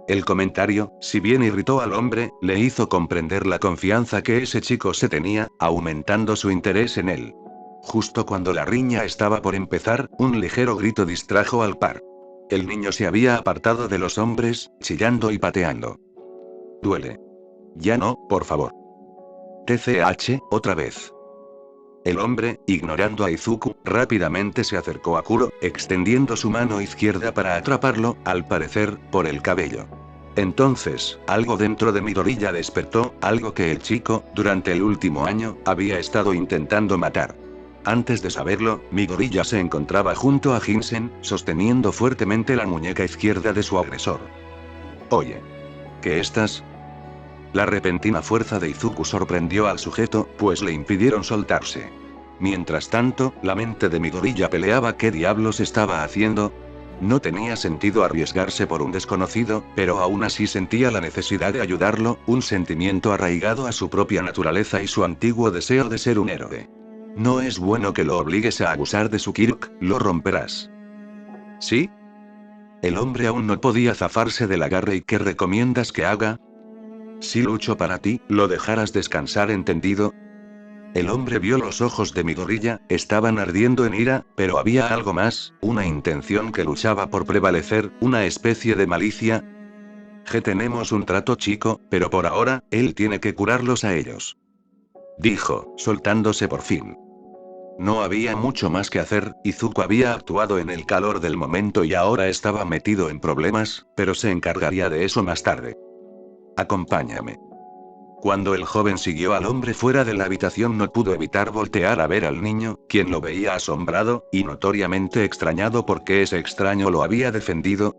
El comentario, si bien irritó al hombre, le hizo comprender la confianza que ese chico se tenía, aumentando su interés en él. Justo cuando la riña estaba por empezar, un ligero grito distrajo al par. El niño se había apartado de los hombres, chillando y pateando. Duele. Ya no, por favor. TCH, otra vez. El hombre, ignorando a Izuku, rápidamente se acercó a Kuro, extendiendo su mano izquierda para atraparlo, al parecer, por el cabello. Entonces, algo dentro de mi gorilla despertó, algo que el chico, durante el último año, había estado intentando matar. Antes de saberlo, mi gorilla se encontraba junto a Jinsen, sosteniendo fuertemente la muñeca izquierda de su agresor. Oye. ¿Qué estás? La repentina fuerza de Izuku sorprendió al sujeto, pues le impidieron soltarse. Mientras tanto, la mente de mi gorilla peleaba qué diablos estaba haciendo. No tenía sentido arriesgarse por un desconocido, pero aún así sentía la necesidad de ayudarlo, un sentimiento arraigado a su propia naturaleza y su antiguo deseo de ser un héroe. No es bueno que lo obligues a abusar de su Kirk, lo romperás. ¿Sí? El hombre aún no podía zafarse del agarre. ¿Y qué recomiendas que haga? Si lucho para ti, lo dejarás descansar, ¿entendido? El hombre vio los ojos de mi gorilla, estaban ardiendo en ira, pero había algo más, una intención que luchaba por prevalecer, una especie de malicia. Tenemos un trato, chico, pero por ahora, él tiene que curarlos a ellos. Dijo, soltándose por fin. No había mucho más que hacer, Izuku había actuado en el calor del momento y ahora estaba metido en problemas, pero se encargaría de eso más tarde. Acompáñame. Cuando el joven siguió al hombre fuera de la habitación no pudo evitar voltear a ver al niño, quien lo veía asombrado, y notoriamente extrañado porque ese extraño lo había defendido.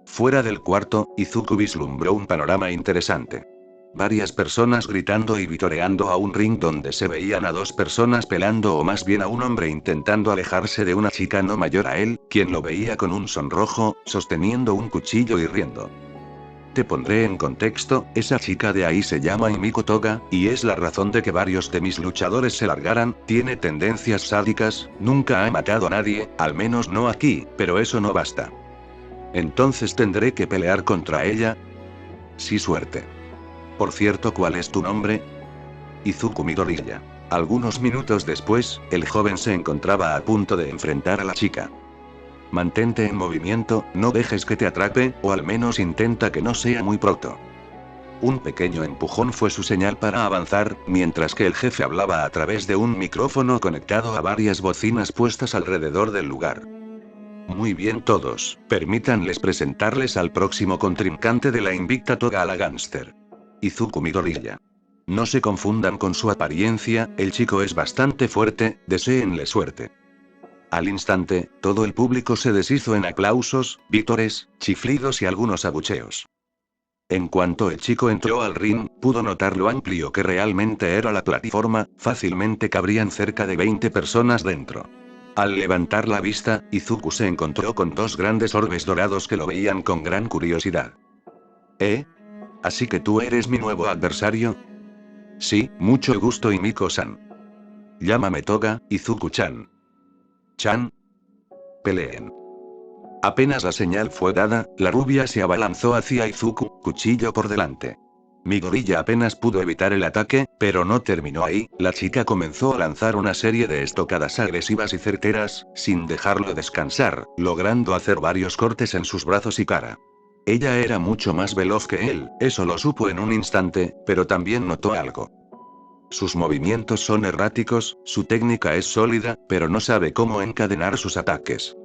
Fuera del cuarto, Izuku vislumbró un panorama interesante. Varias personas gritando y vitoreando a un ring donde se veían a dos personas pelando, o más bien a un hombre intentando alejarse de una chica no mayor a él, quien lo veía con un sonrojo, sosteniendo un cuchillo y riendo. Te pondré en contexto, esa chica de ahí se llama Himiko Toga, y es la razón de que varios de mis luchadores se largaran, tiene tendencias sádicas, nunca ha matado a nadie, al menos no aquí, pero eso no basta. Entonces tendré que pelear contra ella. Sí, suerte. Por cierto, ¿cuál es tu nombre? Izuku Midoriya. Algunos minutos después, el joven se encontraba a punto de enfrentar a la chica. Mantente en movimiento, no dejes que te atrape, o al menos intenta que no sea muy pronto. Un pequeño empujón fue su señal para avanzar, mientras que el jefe hablaba a través de un micrófono conectado a varias bocinas puestas alrededor del lugar. Muy bien todos, permítanles presentarles al próximo contrincante de la invicta Toga, a la gánster. Izuku Midoriya. No se confundan con su apariencia, el chico es bastante fuerte, deséenle suerte. Al instante, todo el público se deshizo en aplausos, vítores, chiflidos y algunos abucheos. En cuanto el chico entró al ring, pudo notar lo amplio que realmente era la plataforma, fácilmente cabrían cerca de 20 personas dentro. Al levantar la vista, Izuku se encontró con dos grandes orbes dorados que lo veían con gran curiosidad. ¿Así que tú eres mi nuevo adversario? Sí, mucho gusto, Himiko-san. Llámame Toga, Izuku-chan. Chan. Peleen. Apenas la señal fue dada, la rubia se abalanzó hacia Izuku, cuchillo por delante. Mi gorilla apenas pudo evitar el ataque, pero no terminó ahí, la chica comenzó a lanzar una serie de estocadas agresivas y certeras, sin dejarlo descansar, logrando hacer varios cortes en sus brazos y cara. Ella era mucho más veloz que él, eso lo supo en un instante, pero también notó algo. Sus movimientos son erráticos, su técnica es sólida, pero no sabe cómo encadenar sus ataques.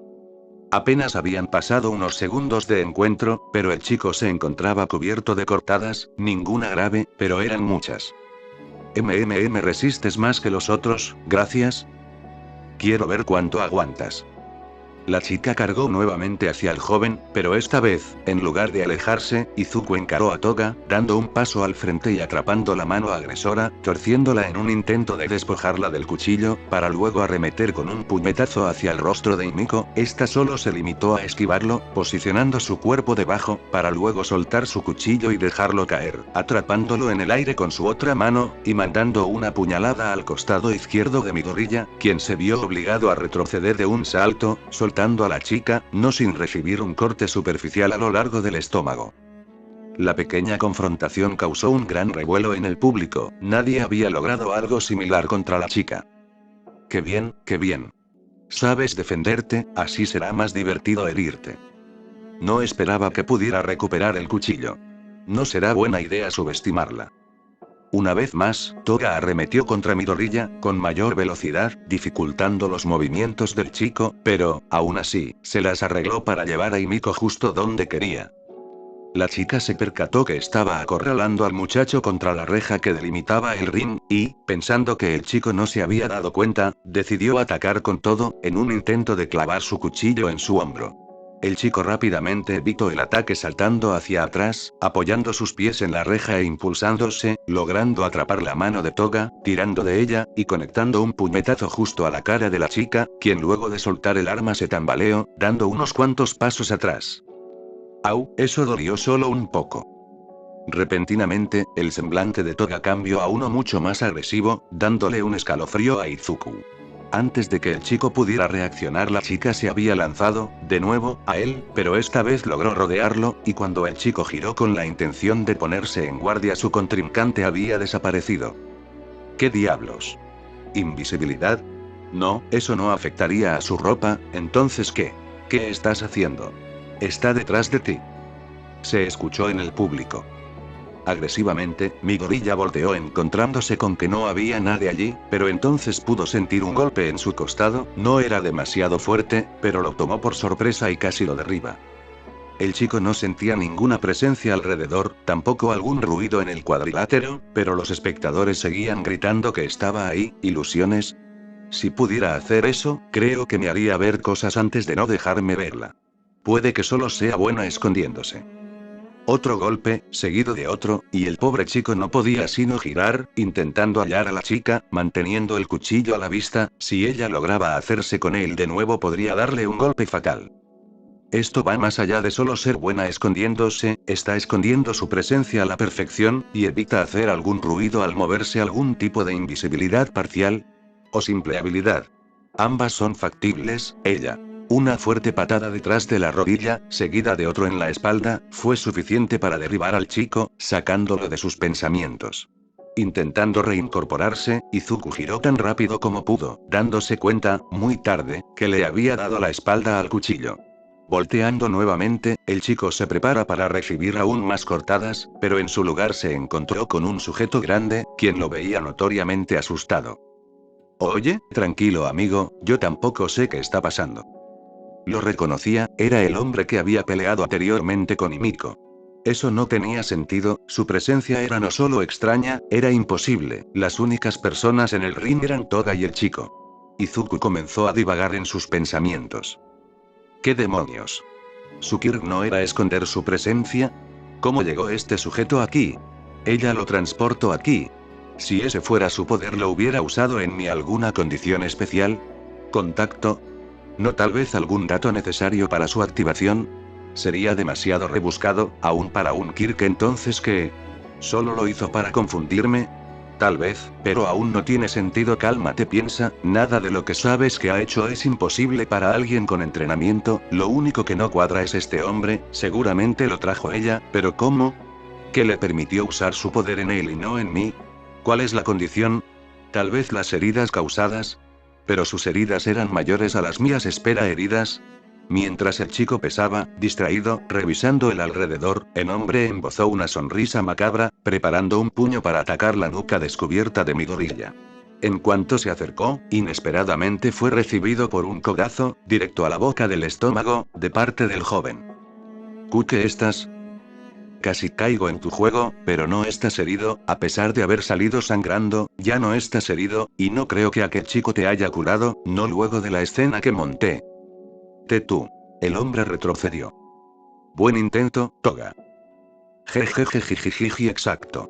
Apenas habían pasado unos segundos de encuentro, pero el chico se encontraba cubierto de cortadas, ninguna grave, pero eran muchas. ¿Resistes más que los otros? Gracias. Quiero ver cuánto aguantas. La chica cargó nuevamente hacia el joven, pero esta vez, en lugar de alejarse, Izuku encaró a Toga, dando un paso al frente y atrapando la mano agresora, torciéndola en un intento de despojarla del cuchillo, para luego arremeter con un puñetazo hacia el rostro de Himiko. Esta solo se limitó a esquivarlo, posicionando su cuerpo debajo, para luego soltar su cuchillo y dejarlo caer, atrapándolo en el aire con su otra mano, y mandando una puñalada al costado izquierdo de Midoriya, quien se vio obligado a retroceder de un salto, soltando a la chica, no sin recibir un corte superficial a lo largo del estómago. La pequeña confrontación causó un gran revuelo en el público, nadie había logrado algo similar contra la chica. ¡Qué bien, qué bien! Sabes defenderte, así será más divertido herirte. No esperaba que pudiera recuperar el cuchillo. No será buena idea subestimarla. Una vez más, Toga arremetió contra Midoriya, con mayor velocidad, dificultando los movimientos del chico, pero, aún así, se las arregló para llevar a Himiko justo donde quería. La chica se percató que estaba acorralando al muchacho contra la reja que delimitaba el ring, y, pensando que el chico no se había dado cuenta, decidió atacar con todo, en un intento de clavar su cuchillo en su hombro. El chico rápidamente evitó el ataque saltando hacia atrás, apoyando sus pies en la reja e impulsándose, logrando atrapar la mano de Toga, tirando de ella, y conectando un puñetazo justo a la cara de la chica, quien luego de soltar el arma se tambaleó, dando unos cuantos pasos atrás. ¡Au! Eso dolió solo un poco. Repentinamente, el semblante de Toga cambió a uno mucho más agresivo, dándole un escalofrío a Izuku. Antes de que el chico pudiera reaccionar, la chica se había lanzado, de nuevo, a él, pero esta vez logró rodearlo, y cuando el chico giró con la intención de ponerse en guardia, su contrincante había desaparecido. ¿Qué diablos? ¿Invisibilidad? No, eso no afectaría a su ropa. Entonces ¿qué? ¿Qué estás haciendo? Está detrás de ti. Se escuchó en el público. Agresivamente, Midoriya volteó encontrándose con que no había nadie allí, pero entonces pudo sentir un golpe en su costado. No era demasiado fuerte, pero lo tomó por sorpresa y casi lo derriba. El chico no sentía ninguna presencia alrededor, tampoco algún ruido en el cuadrilátero, pero los espectadores seguían gritando que estaba ahí. ¿Ilusiones? Si pudiera hacer eso, creo que me haría ver cosas antes de no dejarme verla. Puede que solo sea buena escondiéndose. Otro golpe, seguido de otro, y el pobre chico no podía sino girar, intentando hallar a la chica, manteniendo el cuchillo a la vista. Si ella lograba hacerse con él de nuevo, podría darle un golpe fatal. Esto va más allá de solo ser buena escondiéndose, está escondiendo su presencia a la perfección, y evita hacer algún ruido al moverse. Algún tipo de invisibilidad parcial o simple habilidad. Ambas son factibles. Una fuerte patada detrás de la rodilla, seguida de otro en la espalda, fue suficiente para derribar al chico, sacándolo de sus pensamientos. Intentando reincorporarse, Izuku giró tan rápido como pudo, dándose cuenta, muy tarde, que le había dado la espalda al cuchillo. Volteando nuevamente, el chico se prepara para recibir aún más cortadas, pero en su lugar se encontró con un sujeto grande, quien lo veía notoriamente asustado. Oye, tranquilo amigo, yo tampoco sé qué está pasando. Lo reconocía, era el hombre que había peleado anteriormente con Himiko. Eso no tenía sentido, su presencia era no solo extraña, era imposible. Las únicas personas en el ring eran Toga y el chico. Izuku comenzó a divagar en sus pensamientos. ¿Qué demonios? ¿Tsukir no era esconder su presencia? ¿Cómo llegó este sujeto aquí? Ella lo transportó aquí. Si ese fuera su poder, lo hubiera usado en mí. ¿Alguna condición especial? ¿Contacto? ¿No tal vez algún dato necesario para su activación? Sería demasiado rebuscado, aún para un Kirk. Entonces ¿qué? ¿Solo lo hizo para confundirme? Tal vez, pero aún no tiene sentido. Cálmate, piensa, nada de lo que sabes que ha hecho es imposible para alguien con entrenamiento. Lo único que no cuadra es este hombre, seguramente lo trajo ella, pero ¿cómo? ¿Qué le permitió usar su poder en él y no en mí? ¿Cuál es la condición? Tal vez las heridas causadas. Pero sus heridas eran mayores a las mías. Espera, ¿heridas? Mientras el chico pesaba, distraído, revisando el alrededor, el hombre embozó una sonrisa macabra, preparando un puño para atacar la nuca descubierta de Midoriya. En cuanto se acercó, inesperadamente fue recibido por un codazo, directo a la boca del estómago, de parte del joven. ¿Qué estás? Casi caigo en tu juego, pero no estás herido, a pesar de haber salido sangrando. Ya no estás herido, y no creo que aquel chico te haya curado, no luego de la escena que monté. Tú. El hombre retrocedió. Buen intento, Toga. Jejejejijiji, exacto.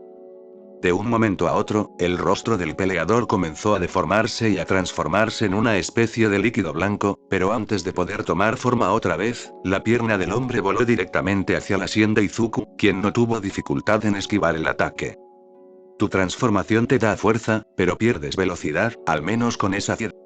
De un momento a otro, el rostro del peleador comenzó a deformarse y a transformarse en una especie de líquido blanco, pero antes de poder tomar forma otra vez, la pierna del hombre voló directamente hacia la sien de Izuku, quien no tuvo dificultad en esquivar el ataque. Tu transformación te da fuerza, pero pierdes velocidad, al menos con esa cierta.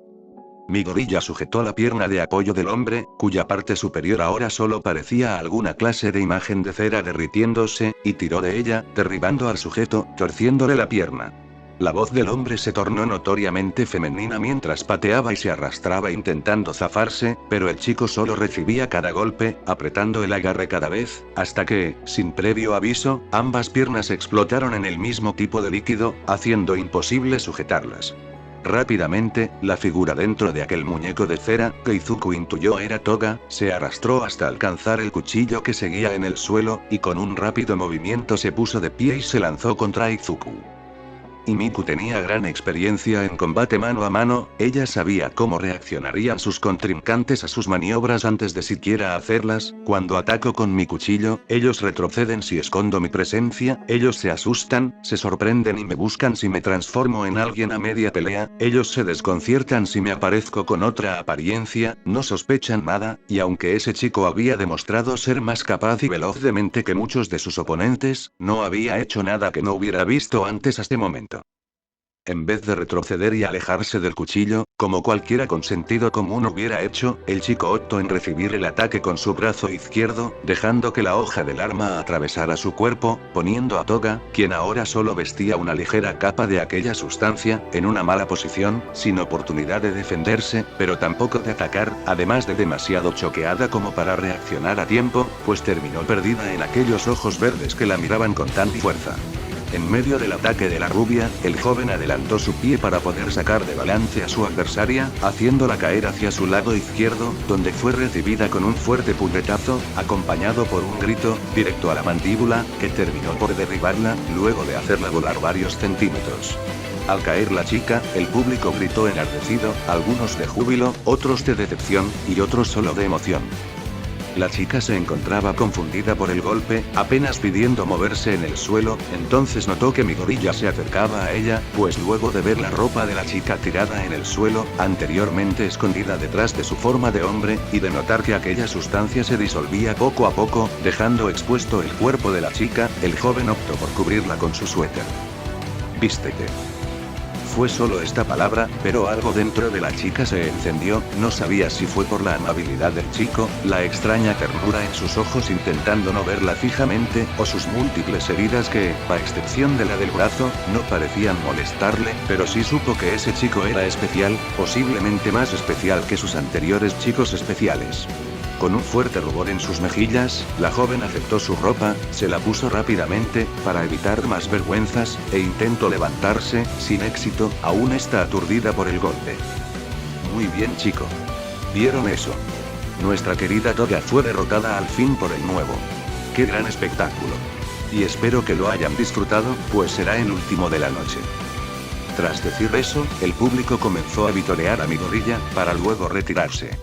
Mi gorilla sujetó la pierna de apoyo del hombre, cuya parte superior ahora solo parecía alguna clase de imagen de cera derritiéndose, y tiró de ella, derribando al sujeto, torciéndole la pierna. La voz del hombre se tornó notoriamente femenina mientras pateaba y se arrastraba intentando zafarse, pero el chico solo recibía cada golpe, apretando el agarre cada vez, hasta que, sin previo aviso, ambas piernas explotaron en el mismo tipo de líquido, haciendo imposible sujetarlas. Rápidamente, la figura dentro de aquel muñeco de cera, que Izuku intuyó era Toga, se arrastró hasta alcanzar el cuchillo que seguía en el suelo, y con un rápido movimiento se puso de pie y se lanzó contra Izuku. Y Miku tenía gran experiencia en combate mano a mano, ella sabía cómo reaccionarían sus contrincantes a sus maniobras antes de siquiera hacerlas. Cuando ataco con mi cuchillo, ellos retroceden si escondo mi presencia, ellos se asustan, se sorprenden y me buscan si me transformo en alguien a media pelea, ellos se desconciertan si me aparezco con otra apariencia, no sospechan nada, y aunque ese chico había demostrado ser más capaz y veloz de mente que muchos de sus oponentes, no había hecho nada que no hubiera visto antes a este momento. En vez de retroceder y alejarse del cuchillo, como cualquiera con sentido común hubiera hecho, el chico optó en recibir el ataque con su brazo izquierdo, dejando que la hoja del arma atravesara su cuerpo, poniendo a Toga, quien ahora solo vestía una ligera capa de aquella sustancia, en una mala posición, sin oportunidad de defenderse, pero tampoco de atacar, además de demasiado choqueada como para reaccionar a tiempo, pues terminó perdida en aquellos ojos verdes que la miraban con tanta fuerza. En medio del ataque de la rubia, el joven adelantó su pie para poder sacar de balance a su adversaria, haciéndola caer hacia su lado izquierdo, donde fue recibida con un fuerte puñetazo, acompañado por un grito, directo a la mandíbula, que terminó por derribarla, luego de hacerla volar varios centímetros. Al caer la chica, el público gritó enardecido, algunos de júbilo, otros de decepción, y otros solo de emoción. La chica se encontraba confundida por el golpe, apenas pidiendo moverse en el suelo, entonces notó que mi gorilla se acercaba a ella, pues luego de ver la ropa de la chica tirada en el suelo, anteriormente escondida detrás de su forma de hombre, y de notar que aquella sustancia se disolvía poco a poco, dejando expuesto el cuerpo de la chica, el joven optó por cubrirla con su suéter. Vístete. Fue solo esta palabra, pero algo dentro de la chica se encendió, no sabía si fue por la amabilidad del chico, la extraña ternura en sus ojos intentando no verla fijamente, o sus múltiples heridas que, a excepción de la del brazo, no parecían molestarle, pero sí supo que ese chico era especial, posiblemente más especial que sus anteriores chicos especiales. Con un fuerte rubor en sus mejillas, la joven aceptó su ropa, se la puso rápidamente, para evitar más vergüenzas, e intentó levantarse, sin éxito, aún está aturdida por el golpe. Muy bien, chico. ¿Vieron eso? Nuestra querida Toga fue derrotada al fin por el nuevo. ¡Qué gran espectáculo! Y espero que lo hayan disfrutado, pues será el último de la noche. Tras decir eso, el público comenzó a vitorear a mi gorilla, para luego retirarse.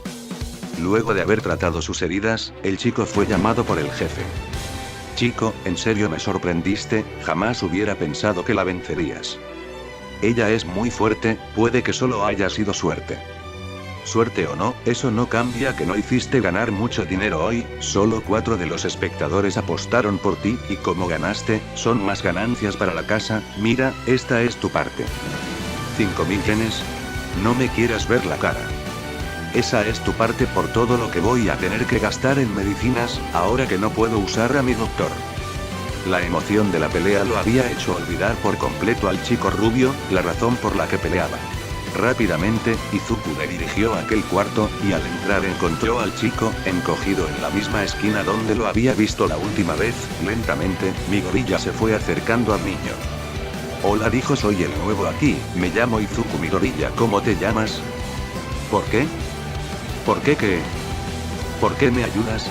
Luego de haber tratado sus heridas, el chico fue llamado por el jefe. Chico, en serio me sorprendiste, jamás hubiera pensado que la vencerías. Ella es muy fuerte, puede que solo haya sido suerte. Suerte o no, eso no cambia que no hiciste ganar mucho dinero hoy, solo 4 de los espectadores apostaron por ti, y como ganaste, son más ganancias para la casa, mira, esta es tu parte. 5.000 yenes. No me quieras ver la cara. Esa es tu parte por todo lo que voy a tener que gastar en medicinas, ahora que no puedo usar a mi doctor. La emoción de la pelea lo había hecho olvidar por completo al chico rubio, la razón por la que peleaba. Rápidamente, Izuku le dirigió a aquel cuarto, y al entrar encontró al chico, encogido en la misma esquina donde lo había visto la última vez. Lentamente, mi gorilla se fue acercando al niño. Hola, dijo, soy el nuevo aquí, me llamo Izuku. Mi gorilla, ¿cómo te llamas? ¿Por qué? ¿Por qué qué? ¿Por qué me ayudas?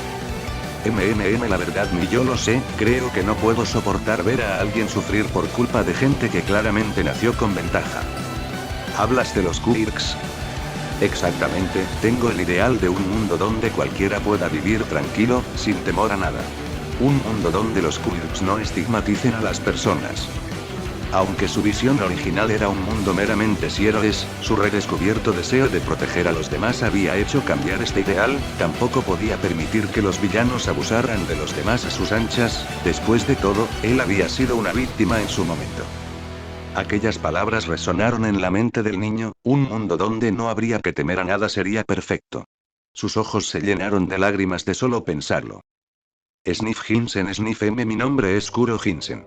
La verdad ni yo lo sé, creo que no puedo soportar ver a alguien sufrir por culpa de gente que claramente nació con ventaja. ¿Hablas de los quirks? Exactamente, tengo el ideal de un mundo donde cualquiera pueda vivir tranquilo, sin temor a nada. Un mundo donde los quirks no estigmaticen a las personas. Aunque su visión original era un mundo meramente sin héroes, su redescubierto deseo de proteger a los demás había hecho cambiar este ideal. Tampoco podía permitir que los villanos abusaran de los demás a sus anchas. Después de todo, él había sido una víctima en su momento. Aquellas palabras resonaron en la mente del niño. Un mundo donde no habría que temer a nada sería perfecto. Sus ojos se llenaron de lágrimas de solo pensarlo. Sniff Hinsen, Sniff M, mi nombre es Kuro Hinsen.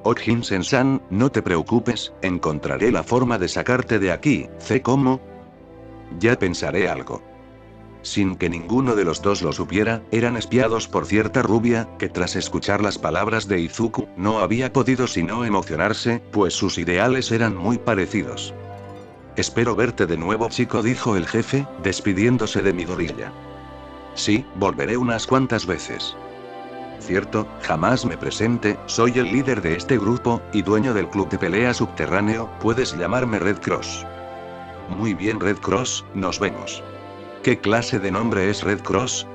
Oh Hinsen-san, no te preocupes, encontraré la forma de sacarte de aquí. ¿Sé cómo? Ya pensaré algo. Sin que ninguno de los dos lo supiera, eran espiados por cierta rubia, que tras escuchar las palabras de Izuku, no había podido sino emocionarse, pues sus ideales eran muy parecidos. Espero verte de nuevo, chico, dijo el jefe, despidiéndose de Midoriya. Sí, volveré unas cuantas veces. Cierto, jamás me presente, soy el líder de este grupo, y dueño del club de pelea subterráneo, puedes llamarme Red Cross. Muy bien, Red Cross, nos vemos. ¿Qué clase de nombre es Red Cross?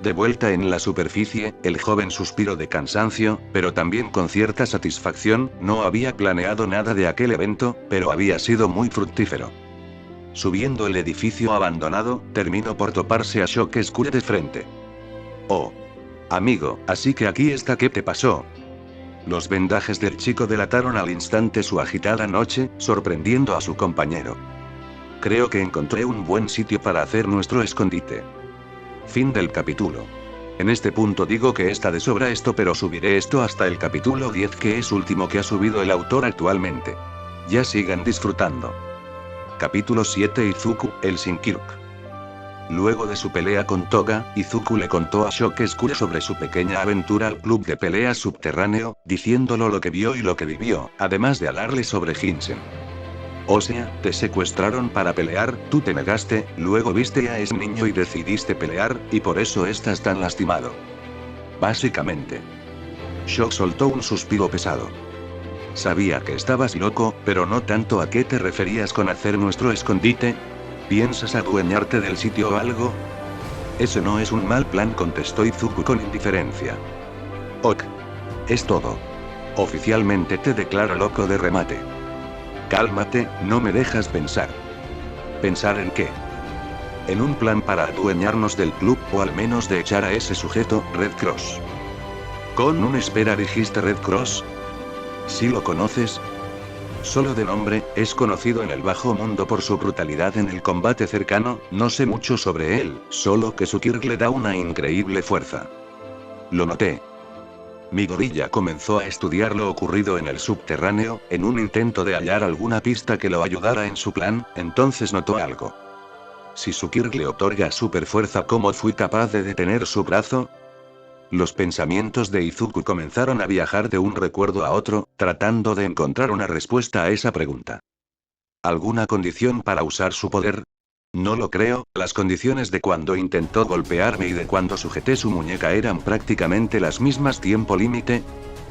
De vuelta en la superficie, el joven suspiró de cansancio, pero también con cierta satisfacción. No había planeado nada de aquel evento, pero había sido muy fructífero. Subiendo el edificio abandonado, terminó por toparse a Shock Skule de frente. Oh. Amigo, así que aquí está, ¿qué te pasó? Los vendajes del chico delataron al instante su agitada noche, sorprendiendo a su compañero. Creo que encontré un buen sitio para hacer nuestro escondite. Fin del capítulo. En este punto digo que está de sobra esto, pero subiré esto hasta el capítulo 10, que es último que ha subido el autor actualmente. Ya sigan disfrutando. Capítulo 7, Izuku, el Shinkirk. Luego de su pelea con Toga, Izuku le contó a Shock Skule sobre su pequeña aventura al club de pelea subterráneo, diciéndolo lo que vio y lo que vivió, además de hablarle sobre Hinsen. O sea, te secuestraron para pelear, tú te negaste, luego viste a ese niño y decidiste pelear, y por eso estás tan lastimado. Básicamente. Shock soltó un suspiro pesado. Sabía que estabas loco, pero no tanto. ¿A qué te referías con hacer nuestro escondite? ¿Piensas adueñarte del sitio o algo? Ese no es un mal plan, contestó Izuku con indiferencia. Ok. Es todo. Oficialmente te declaro loco de remate. Cálmate, no me dejas pensar. ¿Pensar en qué? En un plan para adueñarnos del club, o al menos de echar a ese sujeto, Red Cross. ¿Con un espera dijiste Red Cross? ¿Sí lo conoces? Solo de nombre, es conocido en el bajo mundo por su brutalidad en el combate cercano. No sé mucho sobre él, solo que su Kirk le da una increíble fuerza. Lo noté. Midoriya comenzó a estudiar lo ocurrido en el subterráneo, en un intento de hallar alguna pista que lo ayudara en su plan. Entonces notó algo. Si su Kirk le otorga superfuerza, ¿cómo fui capaz de detener su brazo? Los pensamientos de Izuku comenzaron a viajar de un recuerdo a otro, tratando de encontrar una respuesta a esa pregunta. ¿Alguna condición para usar su poder? No lo creo, las condiciones de cuando intentó golpearme y de cuando sujeté su muñeca eran prácticamente las mismas. ¿Tiempo límite?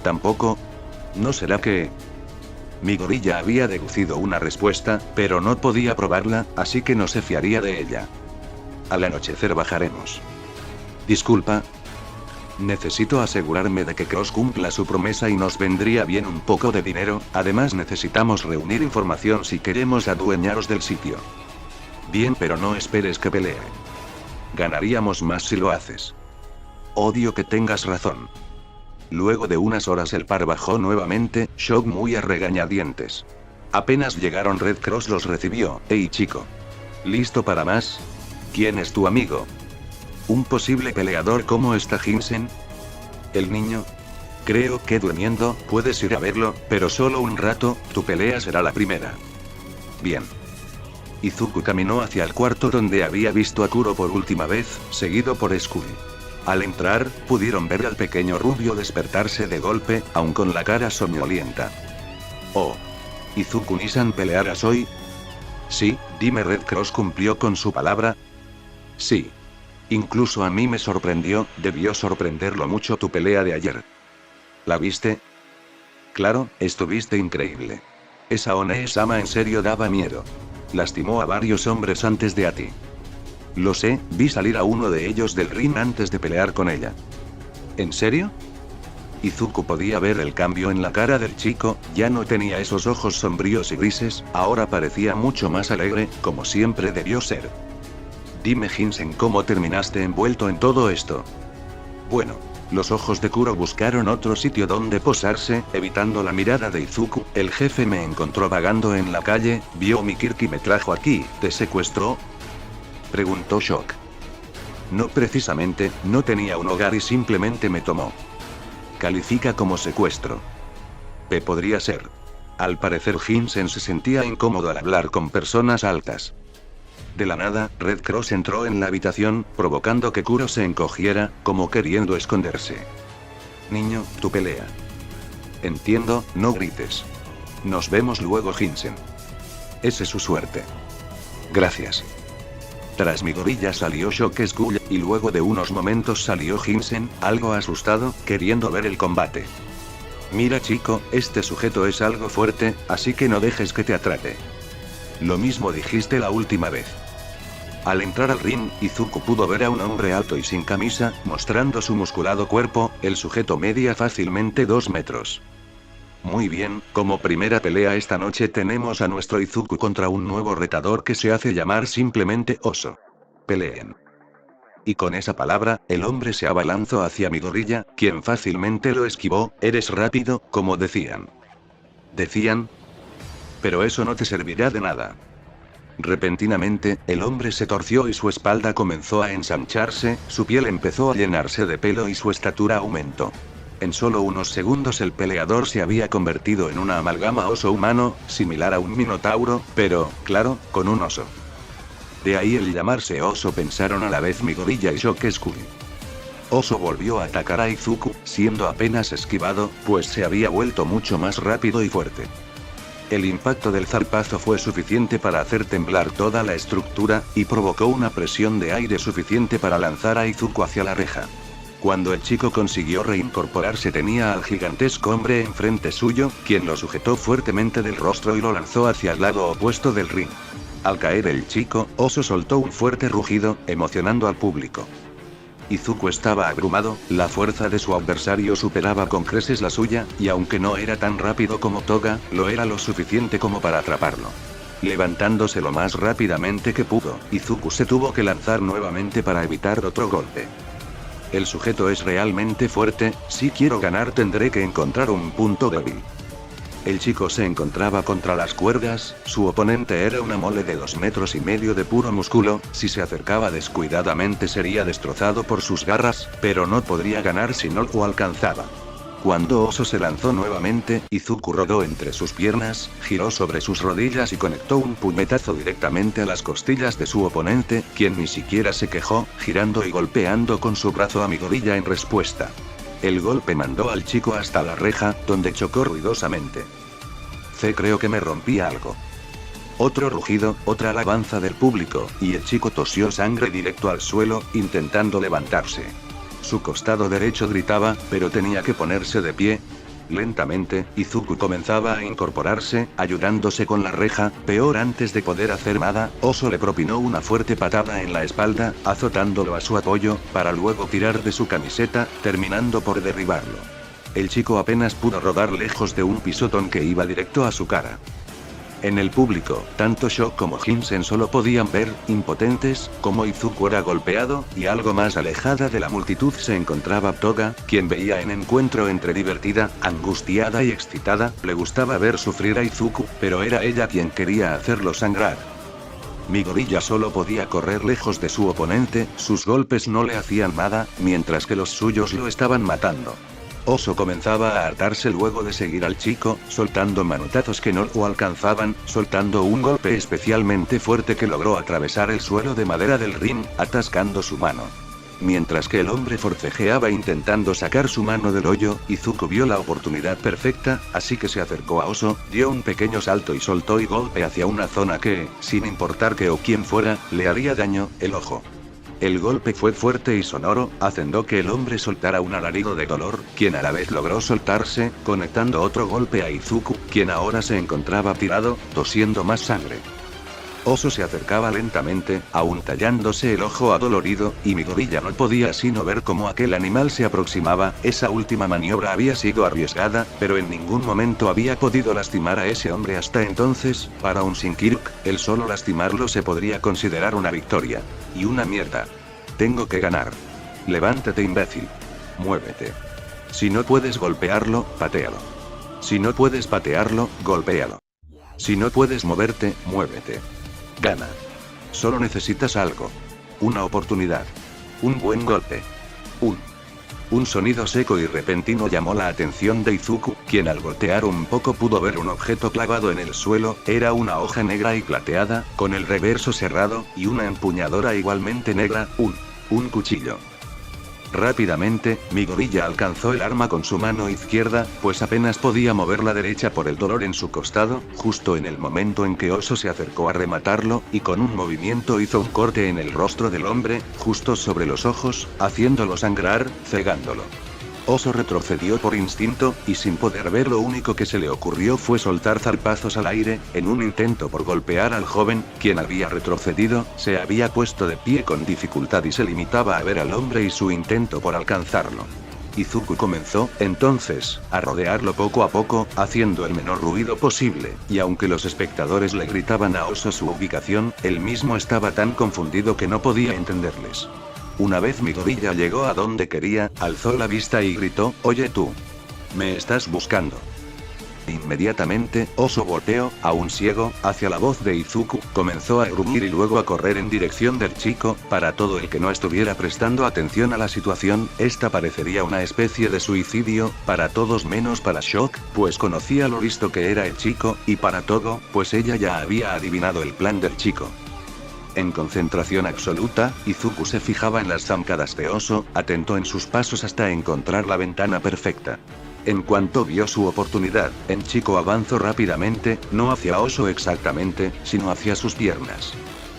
Tampoco. ¿No será que...? Midoriya había deducido una respuesta, pero no podía probarla, así que no se fiaría de ella. Al anochecer bajaremos. Disculpa. Necesito asegurarme de que Cross cumpla su promesa y nos vendría bien un poco de dinero. Además necesitamos reunir información si queremos adueñaros del sitio. Bien, pero no esperes que pelee. Ganaríamos más si lo haces. Odio que tengas razón. Luego de unas horas el par bajó nuevamente, Shock muy a regañadientes. Apenas llegaron, Red Cross los recibió. Hey chico. ¿Listo para más? ¿Quién es tu amigo? Un posible peleador. ¿Cómo está Hinsen? El niño. Creo que durmiendo. Puedes ir a verlo, pero solo un rato. Tu pelea será la primera. Bien. Izuku caminó hacia el cuarto donde había visto a Kuro por última vez, seguido por Skule. Al entrar, pudieron ver al pequeño rubio despertarse de golpe, aun con la cara soñolienta. Oh. ¿Izuku-Nisan pelearás hoy? Sí, dime. Red Cross cumplió con su palabra. Sí. Incluso a mí me sorprendió, debió sorprenderlo mucho tu pelea de ayer. ¿La viste? Claro, estuviste increíble. Esa One-sama en serio daba miedo. Lastimó a varios hombres antes de a ti. Lo sé, vi salir a uno de ellos del ring antes de pelear con ella. ¿En serio? Izuku podía ver el cambio en la cara del chico, ya no tenía esos ojos sombríos y grises, ahora parecía mucho más alegre, como siempre debió ser. Dime, Hinsen, ¿cómo terminaste envuelto en todo esto? Bueno, los ojos de Kuro buscaron otro sitio donde posarse, evitando la mirada de Izuku. El jefe me encontró vagando en la calle, vio mi Kirk y me trajo aquí. ¿Te secuestró?, preguntó Shock. No precisamente, no tenía un hogar y simplemente me tomó. Califica como secuestro. Podría ser. Al parecer Hinsen se sentía incómodo al hablar con personas altas. De la nada, Red Cross entró en la habitación, provocando que Kuro se encogiera, como queriendo esconderse. Niño, tu pelea. Entiendo, no grites. Nos vemos luego, Hinsen. Esa es su suerte. Gracias. Tras Midoriya salió Shock Skull, y luego de unos momentos salió Hinsen, algo asustado, queriendo ver el combate. Mira, chico, este sujeto es algo fuerte, así que no dejes que te atrape. Lo mismo dijiste la última vez. Al entrar al ring, Izuku pudo ver a un hombre alto y sin camisa, mostrando su musculado cuerpo. El sujeto medía fácilmente 2 metros. Muy bien, como primera pelea esta noche tenemos a nuestro Izuku contra un nuevo retador que se hace llamar simplemente Oso. Peleen. Y con esa palabra, el hombre se abalanzó hacia Midoriya, quien fácilmente lo esquivó. Eres rápido, como decían. ¿Decían? Pero eso no te servirá de nada. Repentinamente, el hombre se torció y su espalda comenzó a ensancharse, su piel empezó a llenarse de pelo y su estatura aumentó. En solo unos segundos el peleador se había convertido en una amalgama oso humano, similar a un minotauro, pero, claro, con un oso. De ahí el llamarse oso, pensaron a la vez Midoriya y Shock Skull. Oso volvió a atacar a Izuku, siendo apenas esquivado, pues se había vuelto mucho más rápido y fuerte. El impacto del zarpazo fue suficiente para hacer temblar toda la estructura, y provocó una presión de aire suficiente para lanzar a Izuku hacia la reja. Cuando el chico consiguió reincorporarse tenía al gigantesco hombre enfrente suyo, quien lo sujetó fuertemente del rostro y lo lanzó hacia el lado opuesto del ring. Al caer el chico, Oso soltó un fuerte rugido, emocionando al público. Izuku estaba abrumado, la fuerza de su adversario superaba con creces la suya, y aunque no era tan rápido como Toga, lo era lo suficiente como para atraparlo. Levantándose lo más rápidamente que pudo, Izuku se tuvo que lanzar nuevamente para evitar otro golpe. El sujeto es realmente fuerte, si quiero ganar tendré que encontrar un punto débil. El chico se encontraba contra las cuerdas, su oponente era una mole de 2,5 metros de puro músculo, si se acercaba descuidadamente sería destrozado por sus garras, pero no podría ganar si no lo alcanzaba. Cuando Oso se lanzó nuevamente, Izuku rodó entre sus piernas, giró sobre sus rodillas y conectó un puñetazo directamente a las costillas de su oponente, quien ni siquiera se quejó, girando y golpeando con su brazo a Midoriya en respuesta. El golpe mandó al chico hasta la reja, donde chocó ruidosamente. Creo que me rompí algo. Otro rugido, otra alabanza del público, y el chico tosió sangre directo al suelo, intentando levantarse. Su costado derecho gritaba, pero tenía que ponerse de pie. Lentamente, Izuku comenzaba a incorporarse, ayudándose con la reja. Peor, antes de poder hacer nada, Oso le propinó una fuerte patada en la espalda, azotándolo a su apoyo, para luego tirar de su camiseta, terminando por derribarlo. El chico apenas pudo rodar lejos de un pisotón que iba directo a su cara. En el público, tanto Shock como Hinsen solo podían ver, impotentes, cómo Izuku era golpeado, y algo más alejada de la multitud se encontraba Toga, quien veía el encuentro entre divertida, angustiada y excitada. Le gustaba ver sufrir a Izuku, pero era ella quien quería hacerlo sangrar. Midoriya solo podía correr lejos de su oponente, sus golpes no le hacían nada, mientras que los suyos lo estaban matando. Oso comenzaba a hartarse luego de seguir al chico, soltando manotazos que no lo alcanzaban, soltando un golpe especialmente fuerte que logró atravesar el suelo de madera del ring, atascando su mano. Mientras que el hombre forcejeaba intentando sacar su mano del hoyo, Izuku vio la oportunidad perfecta, así que se acercó a Oso, dio un pequeño salto y soltó y golpe hacia una zona que, sin importar qué o quién fuera, le haría daño, el ojo. El golpe fue fuerte y sonoro, haciendo que el hombre soltara un alarido de dolor, quien a la vez logró soltarse, conectando otro golpe a Izuku, quien ahora se encontraba tirado, tosiendo más sangre. Oso se acercaba lentamente, aún tallándose el ojo adolorido, y Midoriya no podía sino ver cómo aquel animal se aproximaba. Esa última maniobra había sido arriesgada, pero en ningún momento había podido lastimar a ese hombre hasta entonces. Para un Shinkiruk, el solo lastimarlo se podría considerar una victoria. Y una mierda. Tengo que ganar. Levántate, imbécil. Muévete. Si no puedes golpearlo, patéalo. Si no puedes patearlo, golpéalo. Si no puedes moverte, muévete. Gana. Solo necesitas algo. Una oportunidad. Un buen golpe. Un sonido seco y repentino llamó la atención de Izuku, quien al voltear un poco pudo ver un objeto clavado en el suelo. Era una hoja negra y plateada, con el reverso cerrado, y una empuñadura igualmente negra, un cuchillo. Rápidamente, Midoriya alcanzó el arma con su mano izquierda, pues apenas podía mover la derecha por el dolor en su costado, justo en el momento en que Oso se acercó a rematarlo, y con un movimiento hizo un corte en el rostro del hombre, justo sobre los ojos, haciéndolo sangrar, cegándolo. Oso retrocedió por instinto, y sin poder ver, lo único que se le ocurrió fue soltar zarpazos al aire, en un intento por golpear al joven, quien había retrocedido, se había puesto de pie con dificultad y se limitaba a ver al hombre y su intento por alcanzarlo. Izuku comenzó, entonces, a rodearlo poco a poco, haciendo el menor ruido posible, y aunque los espectadores le gritaban a Oso su ubicación, él mismo estaba tan confundido que no podía entenderles. Una vez Midoriya llegó a donde quería, alzó la vista y gritó: «Oye tú. ¿Me estás buscando?». Inmediatamente, Oso volteó, aún ciego, hacia la voz de Izuku, comenzó a gruñir y luego a correr en dirección del chico. Para todo el que no estuviera prestando atención a la situación, esta parecería una especie de suicidio, para todos menos para Shock, pues conocía lo listo que era el chico, y para todo, pues ella ya había adivinado el plan del chico. En concentración absoluta, Izuku se fijaba en las zancadas de Oso, atento en sus pasos hasta encontrar la ventana perfecta. En cuanto vio su oportunidad, el chico avanzó rápidamente, no hacia Oso exactamente, sino hacia sus piernas.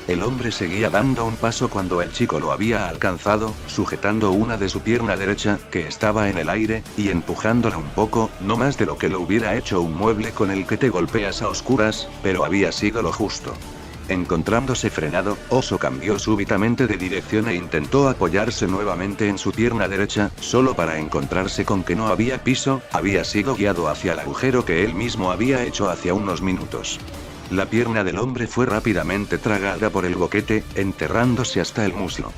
El hombre seguía dando un paso cuando el chico lo había alcanzado, sujetando una de su pierna derecha, que estaba en el aire, y empujándola un poco, no más de lo que lo hubiera hecho un mueble con el que te golpeas a oscuras, pero había sido lo justo. Encontrándose frenado, Oso cambió súbitamente de dirección e intentó apoyarse nuevamente en su pierna derecha, solo para encontrarse con que no había piso, había sido guiado hacia el agujero que él mismo había hecho hacia unos minutos. La pierna del hombre fue rápidamente tragada por el boquete, enterrándose hasta el muslo.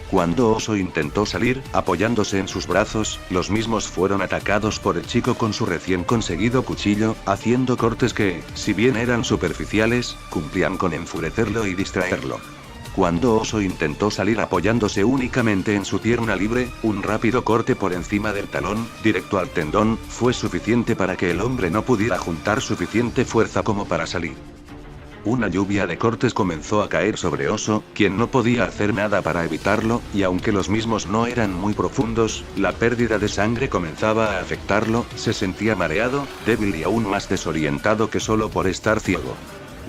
Cuando Oso intentó salir, apoyándose en sus brazos, los mismos fueron atacados por el chico con su recién conseguido cuchillo, haciendo cortes que, si bien eran superficiales, cumplían con enfurecerlo y distraerlo. Cuando Oso intentó salir apoyándose únicamente en su pierna libre, un rápido corte por encima del talón, directo al tendón, fue suficiente para que el hombre no pudiera juntar suficiente fuerza como para salir. Una lluvia de cortes comenzó a caer sobre Oso, quien no podía hacer nada para evitarlo, y aunque los mismos no eran muy profundos, la pérdida de sangre comenzaba a afectarlo, se sentía mareado, débil y aún más desorientado que solo por estar ciego.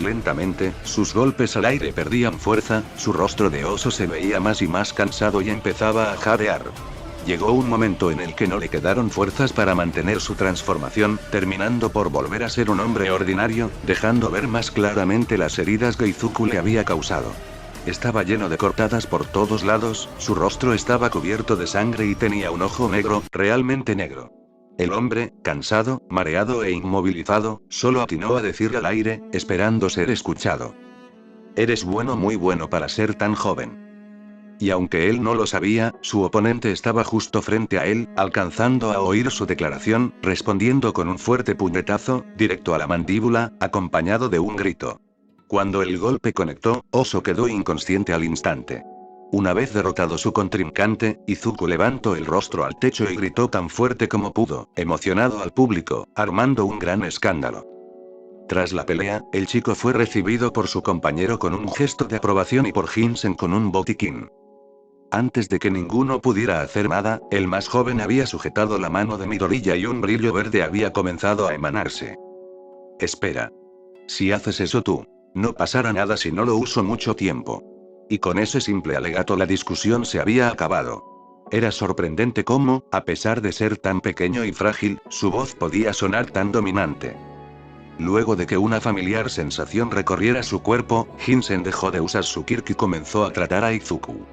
Lentamente, sus golpes al aire perdían fuerza, su rostro de Oso se veía más y más cansado y empezaba a jadear. Llegó un momento en el que no le quedaron fuerzas para mantener su transformación, terminando por volver a ser un hombre ordinario, dejando ver más claramente las heridas que Izuku le había causado. Estaba lleno de cortadas por todos lados, su rostro estaba cubierto de sangre y tenía un ojo negro, realmente negro. El hombre, cansado, mareado e inmovilizado, solo atinó a decir al aire, esperando ser escuchado: «Eres bueno, muy bueno para ser tan joven». Y aunque él no lo sabía, su oponente estaba justo frente a él, alcanzando a oír su declaración, respondiendo con un fuerte puñetazo, directo a la mandíbula, acompañado de un grito. Cuando el golpe conectó, Oso quedó inconsciente al instante. Una vez derrotado su contrincante, Izuku levantó el rostro al techo y gritó tan fuerte como pudo, emocionado al público, armando un gran escándalo. Tras la pelea, el chico fue recibido por su compañero con un gesto de aprobación y por Hinsen con un botiquín. Antes de que ninguno pudiera hacer nada, el más joven había sujetado la mano de Midoriya y un brillo verde había comenzado a emanarse. «Espera. Si haces eso tú, no pasará nada si no lo uso mucho tiempo». Y con ese simple alegato la discusión se había acabado. Era sorprendente cómo, a pesar de ser tan pequeño y frágil, su voz podía sonar tan dominante. Luego de que una familiar sensación recorriera su cuerpo, Hinsen dejó de usar su kirk y comenzó a tratar a Izuku.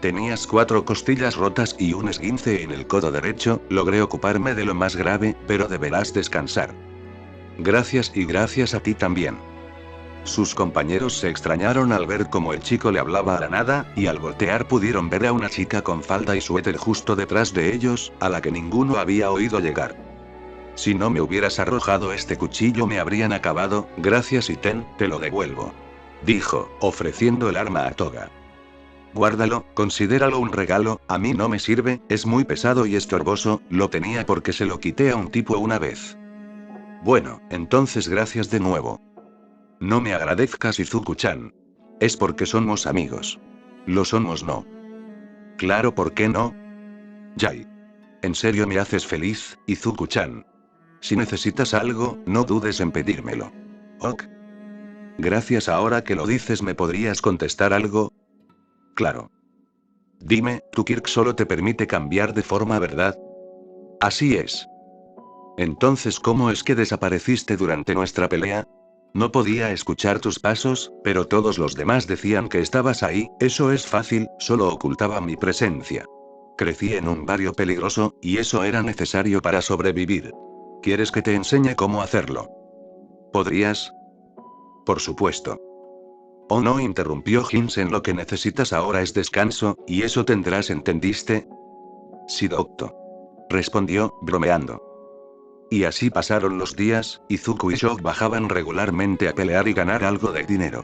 Tenías 4 costillas rotas y un esguince en el codo derecho, logré ocuparme de lo más grave, pero deberás descansar. Gracias y gracias a ti también. Sus compañeros se extrañaron al ver cómo el chico le hablaba a la nada, y al voltear pudieron ver a una chica con falda y suéter justo detrás de ellos, a la que ninguno había oído llegar. Si no me hubieras arrojado este cuchillo me habrían acabado, gracias y te lo devuelvo. Dijo, ofreciendo el arma a Toga. Guárdalo, considéralo un regalo, a mí no me sirve, es muy pesado y estorboso, lo tenía porque se lo quité a un tipo una vez. Bueno, entonces gracias de nuevo. No me agradezcas, Izuku-chan. Es porque somos amigos. Lo somos, ¿no? Claro, ¿por qué no? Yai. En serio me haces feliz, Izuku-chan. Si necesitas algo, no dudes en pedírmelo. Ok. Gracias, ahora que lo dices, ¿me podrías contestar algo? Claro. Dime, tu kirk solo te permite cambiar de forma, ¿verdad? Así es. Entonces, ¿cómo es que desapareciste durante nuestra pelea? No podía escuchar tus pasos, pero todos los demás decían que estabas ahí, eso es fácil, solo ocultaba mi presencia. Crecí en un barrio peligroso, y eso era necesario para sobrevivir. ¿Quieres que te enseñe cómo hacerlo? ¿Podrías? Por supuesto. Oh no, interrumpió Hinsen, lo que necesitas ahora es descanso, y eso tendrás, ¿entendiste? Sí, doctor. Respondió, bromeando. Y así pasaron los días, Izuku y Shock bajaban regularmente a pelear y ganar algo de dinero.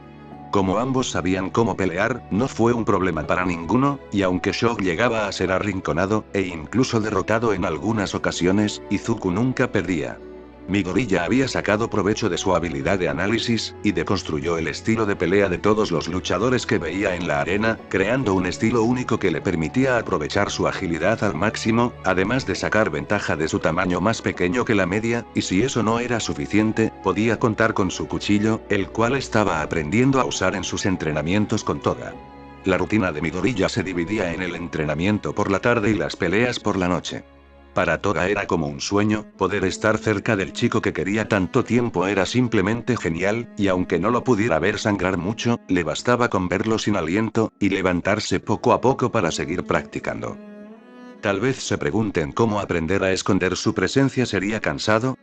Como ambos sabían cómo pelear, no fue un problema para ninguno, y aunque Shock llegaba a ser arrinconado, e incluso derrotado en algunas ocasiones, Izuku nunca perdía. Midoriya había sacado provecho de su habilidad de análisis, y deconstruyó el estilo de pelea de todos los luchadores que veía en la arena, creando un estilo único que le permitía aprovechar su agilidad al máximo, además de sacar ventaja de su tamaño más pequeño que la media, y si eso no era suficiente, podía contar con su cuchillo, el cual estaba aprendiendo a usar en sus entrenamientos con Toga. La rutina de Midoriya se dividía en el entrenamiento por la tarde y las peleas por la noche. Para Toga era como un sueño, poder estar cerca del chico que quería tanto tiempo era simplemente genial, y aunque no lo pudiera ver sangrar mucho, le bastaba con verlo sin aliento, y levantarse poco a poco para seguir practicando. Tal vez se pregunten cómo aprender a esconder su presencia sería cansado.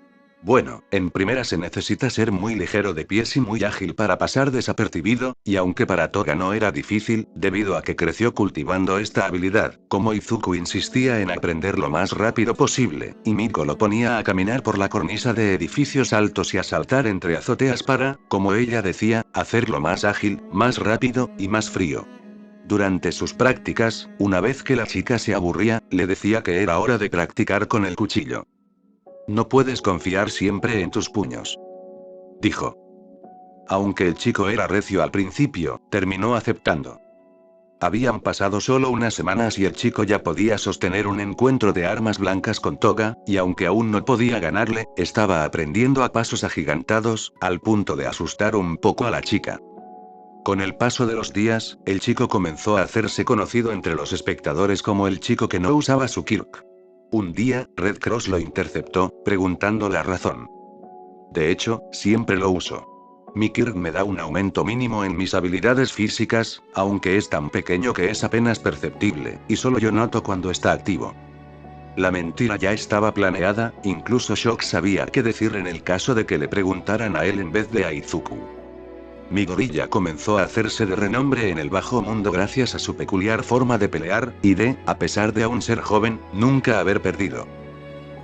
Bueno, en primera se necesita ser muy ligero de pies y muy ágil para pasar desapercibido, y aunque para Toga no era difícil, debido a que creció cultivando esta habilidad, como Izuku insistía en aprender lo más rápido posible, y Miko lo ponía a caminar por la cornisa de edificios altos y a saltar entre azoteas para, como ella decía, hacerlo más ágil, más rápido, y más frío. Durante sus prácticas, una vez que la chica se aburría, le decía que era hora de practicar con el cuchillo. No puedes confiar siempre en tus puños. Dijo. Aunque el chico era recio al principio, terminó aceptando. Habían pasado solo unas semanas y el chico ya podía sostener un encuentro de armas blancas con Toga, y aunque aún no podía ganarle, estaba aprendiendo a pasos agigantados, al punto de asustar un poco a la chica. Con el paso de los días, el chico comenzó a hacerse conocido entre los espectadores como el chico que no usaba su kirk. Un día, Red Cross lo interceptó, preguntando la razón. De hecho, siempre lo uso. Mi kirk me da un aumento mínimo en mis habilidades físicas, aunque es tan pequeño que es apenas perceptible, y solo yo noto cuando está activo. La mentira ya estaba planeada, incluso Shock sabía qué decir en el caso de que le preguntaran a él en vez de a Izuku. Midoriya comenzó a hacerse de renombre en el bajo mundo gracias a su peculiar forma de pelear, y a pesar de aún ser joven, nunca haber perdido.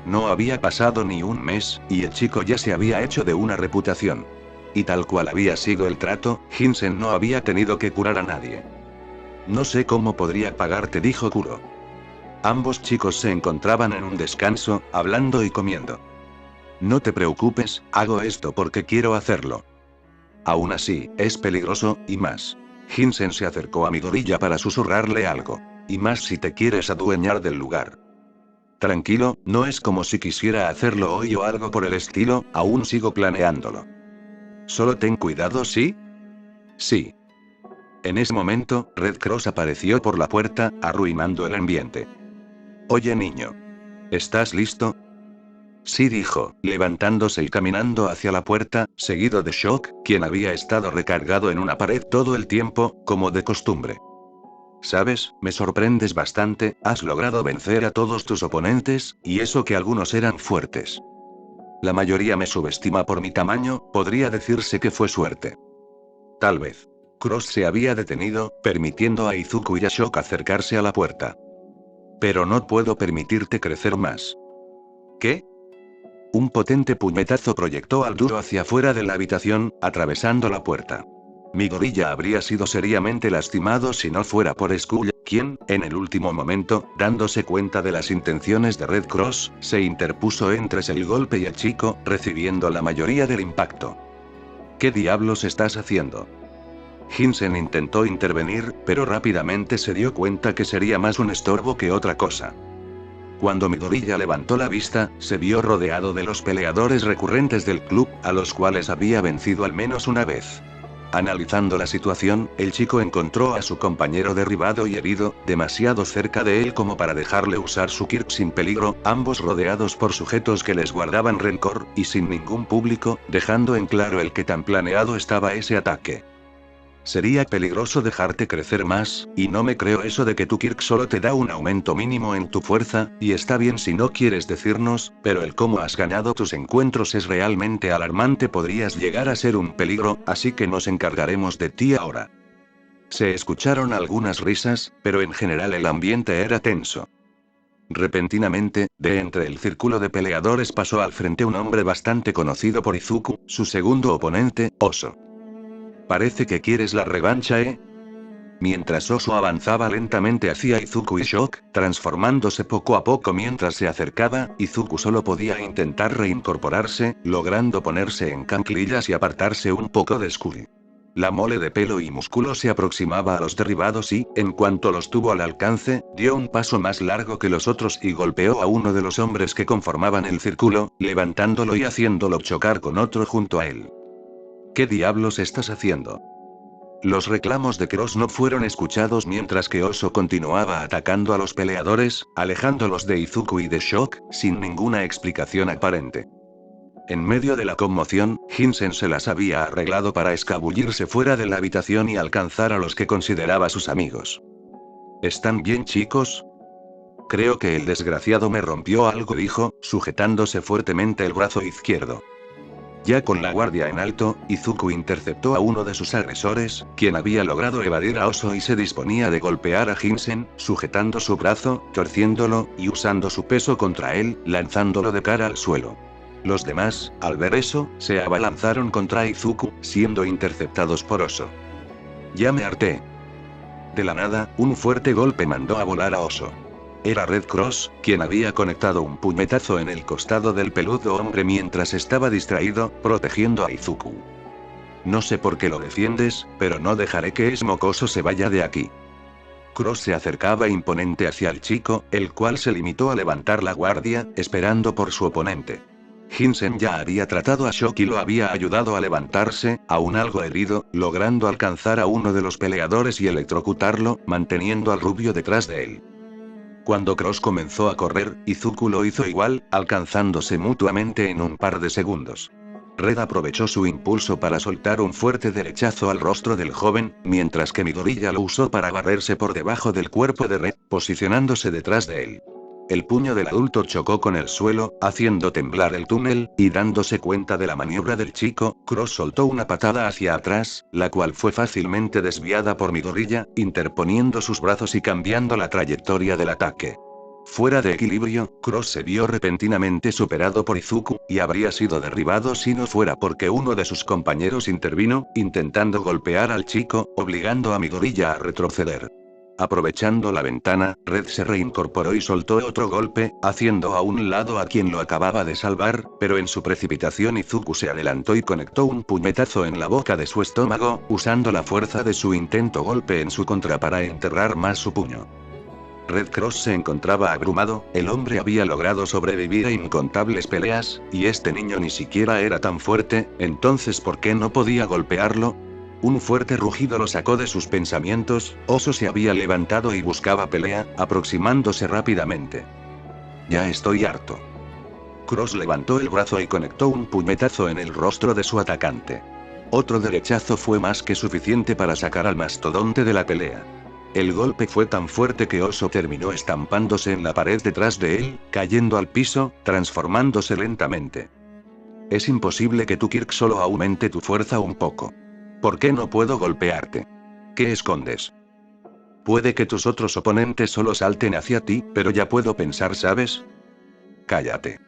No había pasado ni un mes, y el chico ya se había hecho de una reputación. Y tal cual había sido el trato, Hinsen no había tenido que curar a nadie. No sé cómo podría pagarte, dijo Kuro. Ambos chicos se encontraban en un descanso, hablando y comiendo. No te preocupes, hago esto porque quiero hacerlo. Aún así, es peligroso, y más. Hinsen se acercó a Midoriya para susurrarle algo. Y más si te quieres adueñar del lugar. Tranquilo, no es como si quisiera hacerlo hoy o algo por el estilo, aún sigo planeándolo. Solo ten cuidado, ¿sí? Sí. En ese momento, Red Cross apareció por la puerta, arruinando el ambiente. Oye, niño. ¿Estás listo? Sí, dijo, levantándose y caminando hacia la puerta, seguido de Shock, quien había estado recargado en una pared todo el tiempo, como de costumbre. Sabes, me sorprendes bastante, has logrado vencer a todos tus oponentes, y eso que algunos eran fuertes. La mayoría me subestima por mi tamaño, podría decirse que fue suerte. Tal vez. Cross se había detenido, permitiendo a Izuku y a Shock acercarse a la puerta. Pero no puedo permitirte crecer más. ¿Qué? Un potente puñetazo proyectó al duro hacia afuera de la habitación, atravesando la puerta. Midoriya habría sido seriamente lastimado si no fuera por Skull, quien, en el último momento, dándose cuenta de las intenciones de Red Cross, se interpuso entre el golpe y el chico, recibiendo la mayoría del impacto. ¿Qué diablos estás haciendo? Hinsen intentó intervenir, pero rápidamente se dio cuenta que sería más un estorbo que otra cosa. Cuando Midoriya levantó la vista, se vio rodeado de los peleadores recurrentes del club, a los cuales había vencido al menos una vez. Analizando la situación, el chico encontró a su compañero derribado y herido, demasiado cerca de él como para dejarle usar su Kirk sin peligro, ambos rodeados por sujetos que les guardaban rencor, y sin ningún público, dejando en claro el que tan planeado estaba ese ataque. Sería peligroso dejarte crecer más, y no me creo eso de que tu Kirk solo te da un aumento mínimo en tu fuerza, y está bien si no quieres decirnos, pero el cómo has ganado tus encuentros es realmente alarmante. Podrías llegar a ser un peligro, así que nos encargaremos de ti ahora. Se escucharon algunas risas, pero en general el ambiente era tenso. Repentinamente, de entre el círculo de peleadores pasó al frente un hombre bastante conocido por Izuku, su segundo oponente, Oso. Parece que quieres la revancha, ¿eh? Mientras Oso avanzaba lentamente hacia Izuku y Shock, transformándose poco a poco mientras se acercaba, Izuku solo podía intentar reincorporarse, logrando ponerse en cuclillas y apartarse un poco de Skull. La mole de pelo y músculo se aproximaba a los derribados y, en cuanto los tuvo al alcance, dio un paso más largo que los otros y golpeó a uno de los hombres que conformaban el círculo, levantándolo y haciéndolo chocar con otro junto a él. ¿Qué diablos estás haciendo? Los reclamos de Cross no fueron escuchados mientras que Oso continuaba atacando a los peleadores, alejándolos de Izuku y de Shock, sin ninguna explicación aparente. En medio de la conmoción, Hinsen se las había arreglado para escabullirse fuera de la habitación y alcanzar a los que consideraba sus amigos. ¿Están bien, chicos? Creo que el desgraciado me rompió algo, dijo, sujetándose fuertemente el brazo izquierdo. Ya con la guardia en alto, Izuku interceptó a uno de sus agresores, quien había logrado evadir a Oso y se disponía de golpear a Hinsen, sujetando su brazo, torciéndolo, y usando su peso contra él, lanzándolo de cara al suelo. Los demás, al ver eso, se abalanzaron contra Izuku, siendo interceptados por Oso. Ya me harté. De la nada, un fuerte golpe mandó a volar a Oso. Era Red Cross, quien había conectado un puñetazo en el costado del peludo hombre mientras estaba distraído, protegiendo a Izuku. No sé por qué lo defiendes, pero no dejaré que ese mocoso se vaya de aquí. Cross se acercaba imponente hacia el chico, el cual se limitó a levantar la guardia, esperando por su oponente. Hinsen ya había tratado a Shock y lo había ayudado a levantarse, aún algo herido, logrando alcanzar a uno de los peleadores y electrocutarlo, manteniendo al rubio detrás de él. Cuando Cross comenzó a correr, Izuku lo hizo igual, alcanzándose mutuamente en un par de segundos. Red aprovechó su impulso para soltar un fuerte derechazo al rostro del joven, mientras que Midoriya lo usó para barrerse por debajo del cuerpo de Red, posicionándose detrás de él. El puño del adulto chocó con el suelo, haciendo temblar el túnel, y dándose cuenta de la maniobra del chico, Cross soltó una patada hacia atrás, la cual fue fácilmente desviada por Midoriya, interponiendo sus brazos y cambiando la trayectoria del ataque. Fuera de equilibrio, Cross se vio repentinamente superado por Izuku, y habría sido derribado si no fuera porque uno de sus compañeros intervino, intentando golpear al chico, obligando a Midoriya a retroceder. Aprovechando la ventana, Red se reincorporó y soltó otro golpe, haciendo a un lado a quien lo acababa de salvar, pero en su precipitación Izuku se adelantó y conectó un puñetazo en la boca de su estómago, usando la fuerza de su intento golpe en su contra para enterrar más su puño. Red Cross se encontraba abrumado, el hombre había logrado sobrevivir a incontables peleas, y este niño ni siquiera era tan fuerte, entonces ¿por qué no podía golpearlo? Un fuerte rugido lo sacó de sus pensamientos, Oso se había levantado y buscaba pelea, aproximándose rápidamente. Ya estoy harto. Cross levantó el brazo y conectó un puñetazo en el rostro de su atacante. Otro derechazo fue más que suficiente para sacar al mastodonte de la pelea. El golpe fue tan fuerte que Oso terminó estampándose en la pared detrás de él, cayendo al piso, transformándose lentamente. Es imposible que tu Kirk solo aumente tu fuerza un poco. ¿Por qué no puedo golpearte? ¿Qué escondes? Puede que tus otros oponentes solo salten hacia ti, pero ya puedo pensar, ¿sabes? Cállate.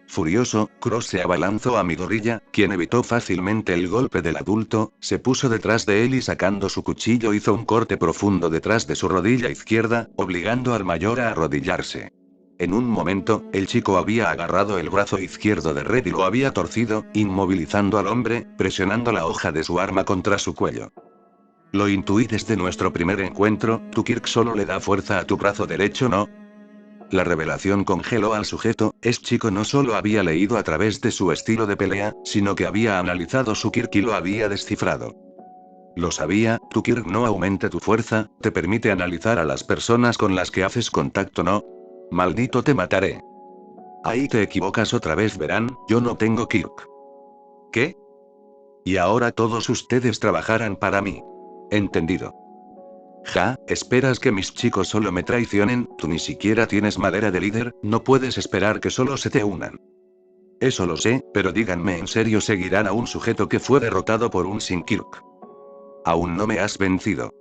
Furioso, Cross se abalanzó a Midoriya, quien evitó fácilmente el golpe del adulto, se puso detrás de él y sacando su cuchillo hizo un corte profundo detrás de su rodilla izquierda, obligando al mayor a arrodillarse. En un momento, el chico había agarrado el brazo izquierdo de Red y lo había torcido, inmovilizando al hombre, presionando la hoja de su arma contra su cuello. Lo intuí desde nuestro primer encuentro, tu Kirk solo le da fuerza a tu brazo derecho, ¿no? La revelación congeló al sujeto, chico no solo había leído a través de su estilo de pelea, sino que había analizado su Kirk y lo había descifrado. Lo sabía, tu Kirk no aumenta tu fuerza, te permite analizar a las personas con las que haces contacto, ¿no? Maldito, te mataré. Ahí te equivocas otra vez, verán, yo no tengo Kirk. ¿Qué? Y ahora todos ustedes trabajarán para mí. Entendido. Ja, ¿esperas que mis chicos solo me traicionen? Tú ni siquiera tienes madera de líder, no puedes esperar que solo se te unan. Eso lo sé, pero díganme en serio, ¿seguirán a un sujeto que fue derrotado por un Sin Kirk? Aún no me has vencido.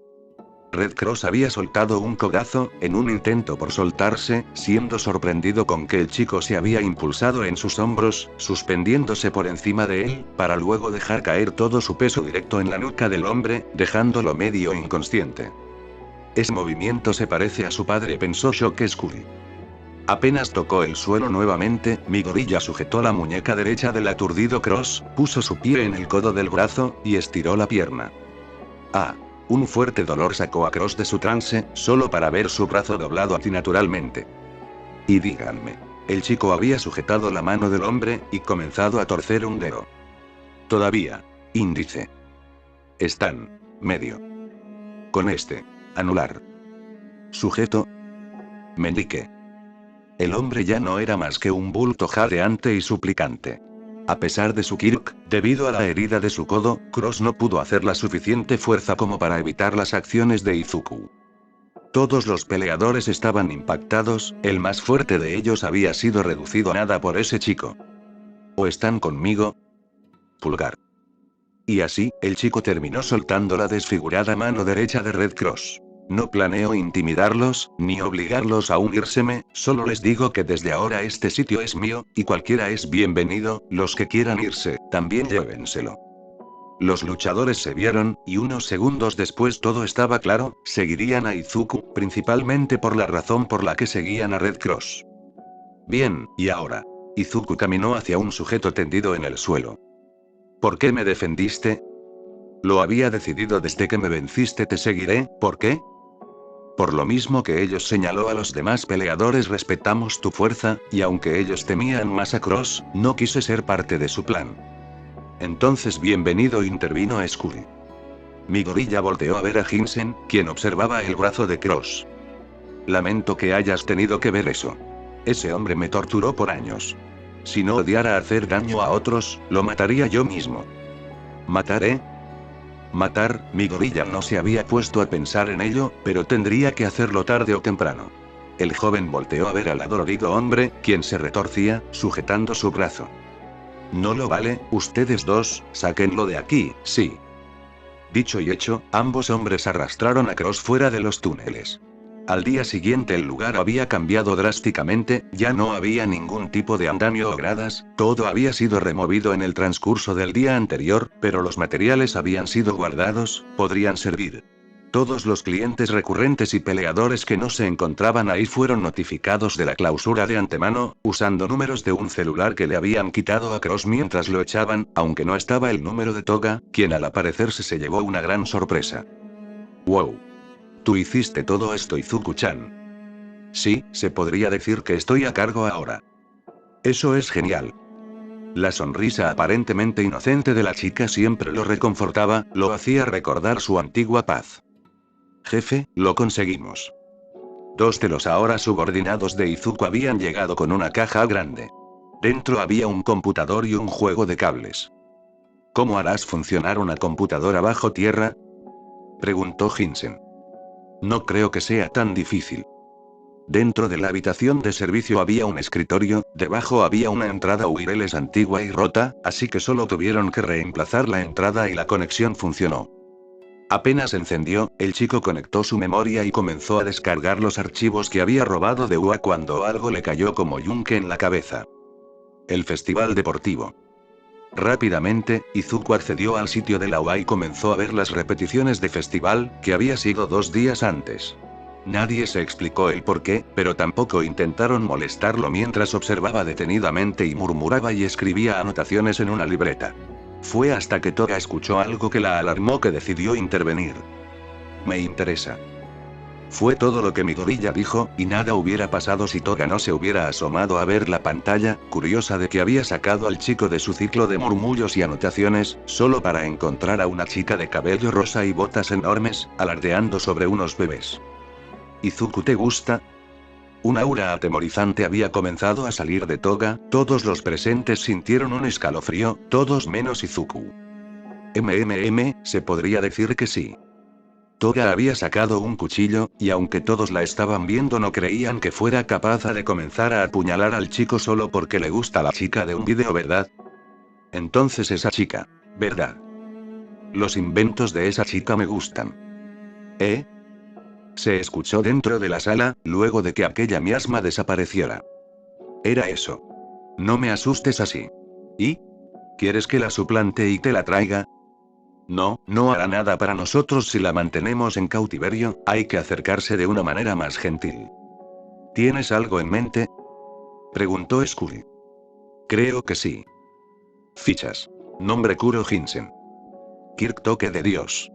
Red Cross había soltado un codazo, en un intento por soltarse, siendo sorprendido con que el chico se había impulsado en sus hombros, suspendiéndose por encima de él, para luego dejar caer todo su peso directo en la nuca del hombre, dejándolo medio inconsciente. Ese movimiento se parece a su padre, pensó Shock Scurry. Apenas tocó el suelo nuevamente, Midoriya sujetó la muñeca derecha del aturdido Cross, puso su pie en el codo del brazo, y estiró la pierna. Ah. Un fuerte dolor sacó a Cross de su trance, solo para ver su brazo doblado antinaturalmente. Y díganme. El chico había sujetado la mano del hombre, y comenzado a torcer un dedo. Todavía. Índice. Están. Medio. Con este. Anular. Sujeto. Meñique. El hombre ya no era más que un bulto jadeante y suplicante. A pesar de su Kirk, debido a la herida de su codo, Cross no pudo hacer la suficiente fuerza como para evitar las acciones de Izuku. Todos los peleadores estaban impactados, el más fuerte de ellos había sido reducido a nada por ese chico. ¿O están conmigo? Pulgar. Y así, el chico terminó soltando la desfigurada mano derecha de Red Cross. No planeo intimidarlos, ni obligarlos a unírseme, solo les digo que desde ahora este sitio es mío, y cualquiera es bienvenido, los que quieran irse, también llévenselo. Los luchadores se vieron, y unos segundos después todo estaba claro, seguirían a Izuku, principalmente por la razón por la que seguían a Red Cross. Bien, y ahora. Izuku caminó hacia un sujeto tendido en el suelo. ¿Por qué me defendiste? Lo había decidido desde que me venciste, te seguiré, ¿por qué? Por lo mismo que ellos, señaló a los demás peleadores, respetamos tu fuerza, y aunque ellos temían más a Cross, no quise ser parte de su plan. Entonces bienvenido, intervino Scurry. Midoriya volteó a ver a Hinsen, quien observaba el brazo de Cross. Lamento que hayas tenido que ver eso. Ese hombre me torturó por años. Si no odiara hacer daño a otros, lo mataría yo mismo. ¿Mataré? Matar, Midoriya no se había puesto a pensar en ello, pero tendría que hacerlo tarde o temprano. El joven volteó a ver al adolorido hombre, quien se retorcía, sujetando su brazo. No lo vale, ustedes dos, sáquenlo de aquí, sí. Dicho y hecho, ambos hombres arrastraron a Cross fuera de los túneles. Al día siguiente el lugar había cambiado drásticamente, ya no había ningún tipo de andamio o gradas, todo había sido removido en el transcurso del día anterior, pero los materiales habían sido guardados, podrían servir. Todos los clientes recurrentes y peleadores que no se encontraban ahí fueron notificados de la clausura de antemano, usando números de un celular que le habían quitado a Cross mientras lo echaban, aunque no estaba el número de Toga, quien al aparecerse se llevó una gran sorpresa. ¡Wow! Tú hiciste todo esto, Izuku-chan. Sí, se podría decir que estoy a cargo ahora. Eso es genial. La sonrisa aparentemente inocente de la chica siempre lo reconfortaba, lo hacía recordar su antigua paz. Jefe, lo conseguimos. Dos de los ahora subordinados de Izuku habían llegado con una caja grande. Dentro había un computador y un juego de cables. ¿Cómo harás funcionar una computadora bajo tierra?, preguntó Hinsen. No creo que sea tan difícil. Dentro de la habitación de servicio había un escritorio, debajo había una entrada wireless antigua y rota, así que solo tuvieron que reemplazar la entrada y la conexión funcionó. Apenas encendió, el chico conectó su memoria y comenzó a descargar los archivos que había robado de UA cuando algo le cayó como yunque en la cabeza. El festival deportivo. Rápidamente, Izuku accedió al sitio de la UA y comenzó a ver las repeticiones de festival, que había sido 2 días antes. Nadie se explicó el porqué, pero tampoco intentaron molestarlo mientras observaba detenidamente y murmuraba y escribía anotaciones en una libreta. Fue hasta que Toga escuchó algo que la alarmó que decidió intervenir. Me interesa. Fue todo lo que Midoriya dijo, y nada hubiera pasado si Toga no se hubiera asomado a ver la pantalla, curiosa de que había sacado al chico de su ciclo de murmullos y anotaciones, solo para encontrar a una chica de cabello rosa y botas enormes, alardeando sobre unos bebés. ¿Izuku te gusta? Un aura atemorizante había comenzado a salir de Toga, todos los presentes sintieron un escalofrío, todos menos Izuku. Se podría decir que sí. Toga había sacado un cuchillo, y aunque todos la estaban viendo no creían que fuera capaz de comenzar a apuñalar al chico solo porque le gusta la chica de un vídeo, ¿verdad? Entonces esa chica, ¿verdad? Los inventos de esa chica me gustan. Se escuchó dentro de la sala, luego de que aquella miasma desapareciera. Era eso. No me asustes así. ¿Y? ¿Quieres que la suplante y te la traiga? No, no hará nada para nosotros si la mantenemos en cautiverio, hay que acercarse de una manera más gentil. ¿Tienes algo en mente?, preguntó Skull. Creo que sí. Fichas. Nombre Kuro Hinsen. Kirk toque de Dios.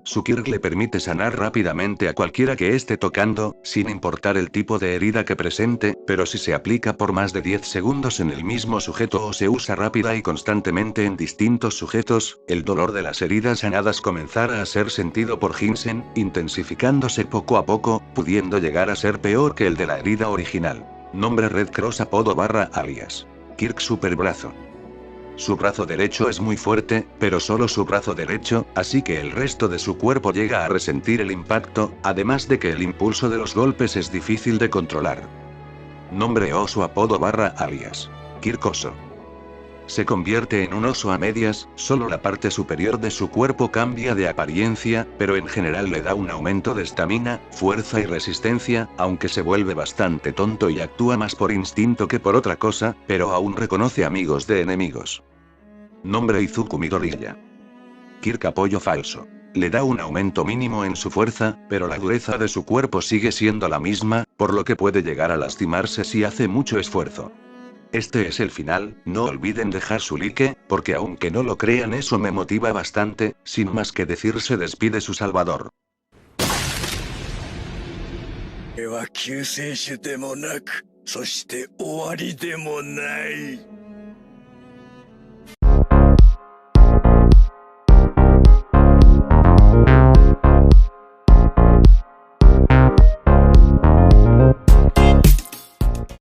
Su Kirk le permite sanar rápidamente a cualquiera que esté tocando, sin importar el tipo de herida que presente, pero si se aplica por más de 10 segundos en el mismo sujeto o se usa rápida y constantemente en distintos sujetos, el dolor de las heridas sanadas comenzará a ser sentido por Hinsen, intensificándose poco a poco, pudiendo llegar a ser peor que el de la herida original. Nombre Red Cross apodo / alias. Kirk Superbrazo. Su brazo derecho es muy fuerte, pero solo su brazo derecho, así que el resto de su cuerpo llega a resentir el impacto, además de que el impulso de los golpes es difícil de controlar. Nombre Oso apodo / alias. Kirk Oso. Se convierte en un oso a medias, solo la parte superior de su cuerpo cambia de apariencia, pero en general le da un aumento de estamina, fuerza y resistencia, aunque se vuelve bastante tonto y actúa más por instinto que por otra cosa, pero aún reconoce amigos de enemigos. Nombre Izuku Midoriya. Kirk apoyo falso. Le da un aumento mínimo en su fuerza, pero la dureza de su cuerpo sigue siendo la misma, por lo que puede llegar a lastimarse si hace mucho esfuerzo. Este es el final, no olviden dejar su like, porque aunque no lo crean eso me motiva bastante, sin más que decir se despide su salvador. は救世主でもなく、そして終わりでもない。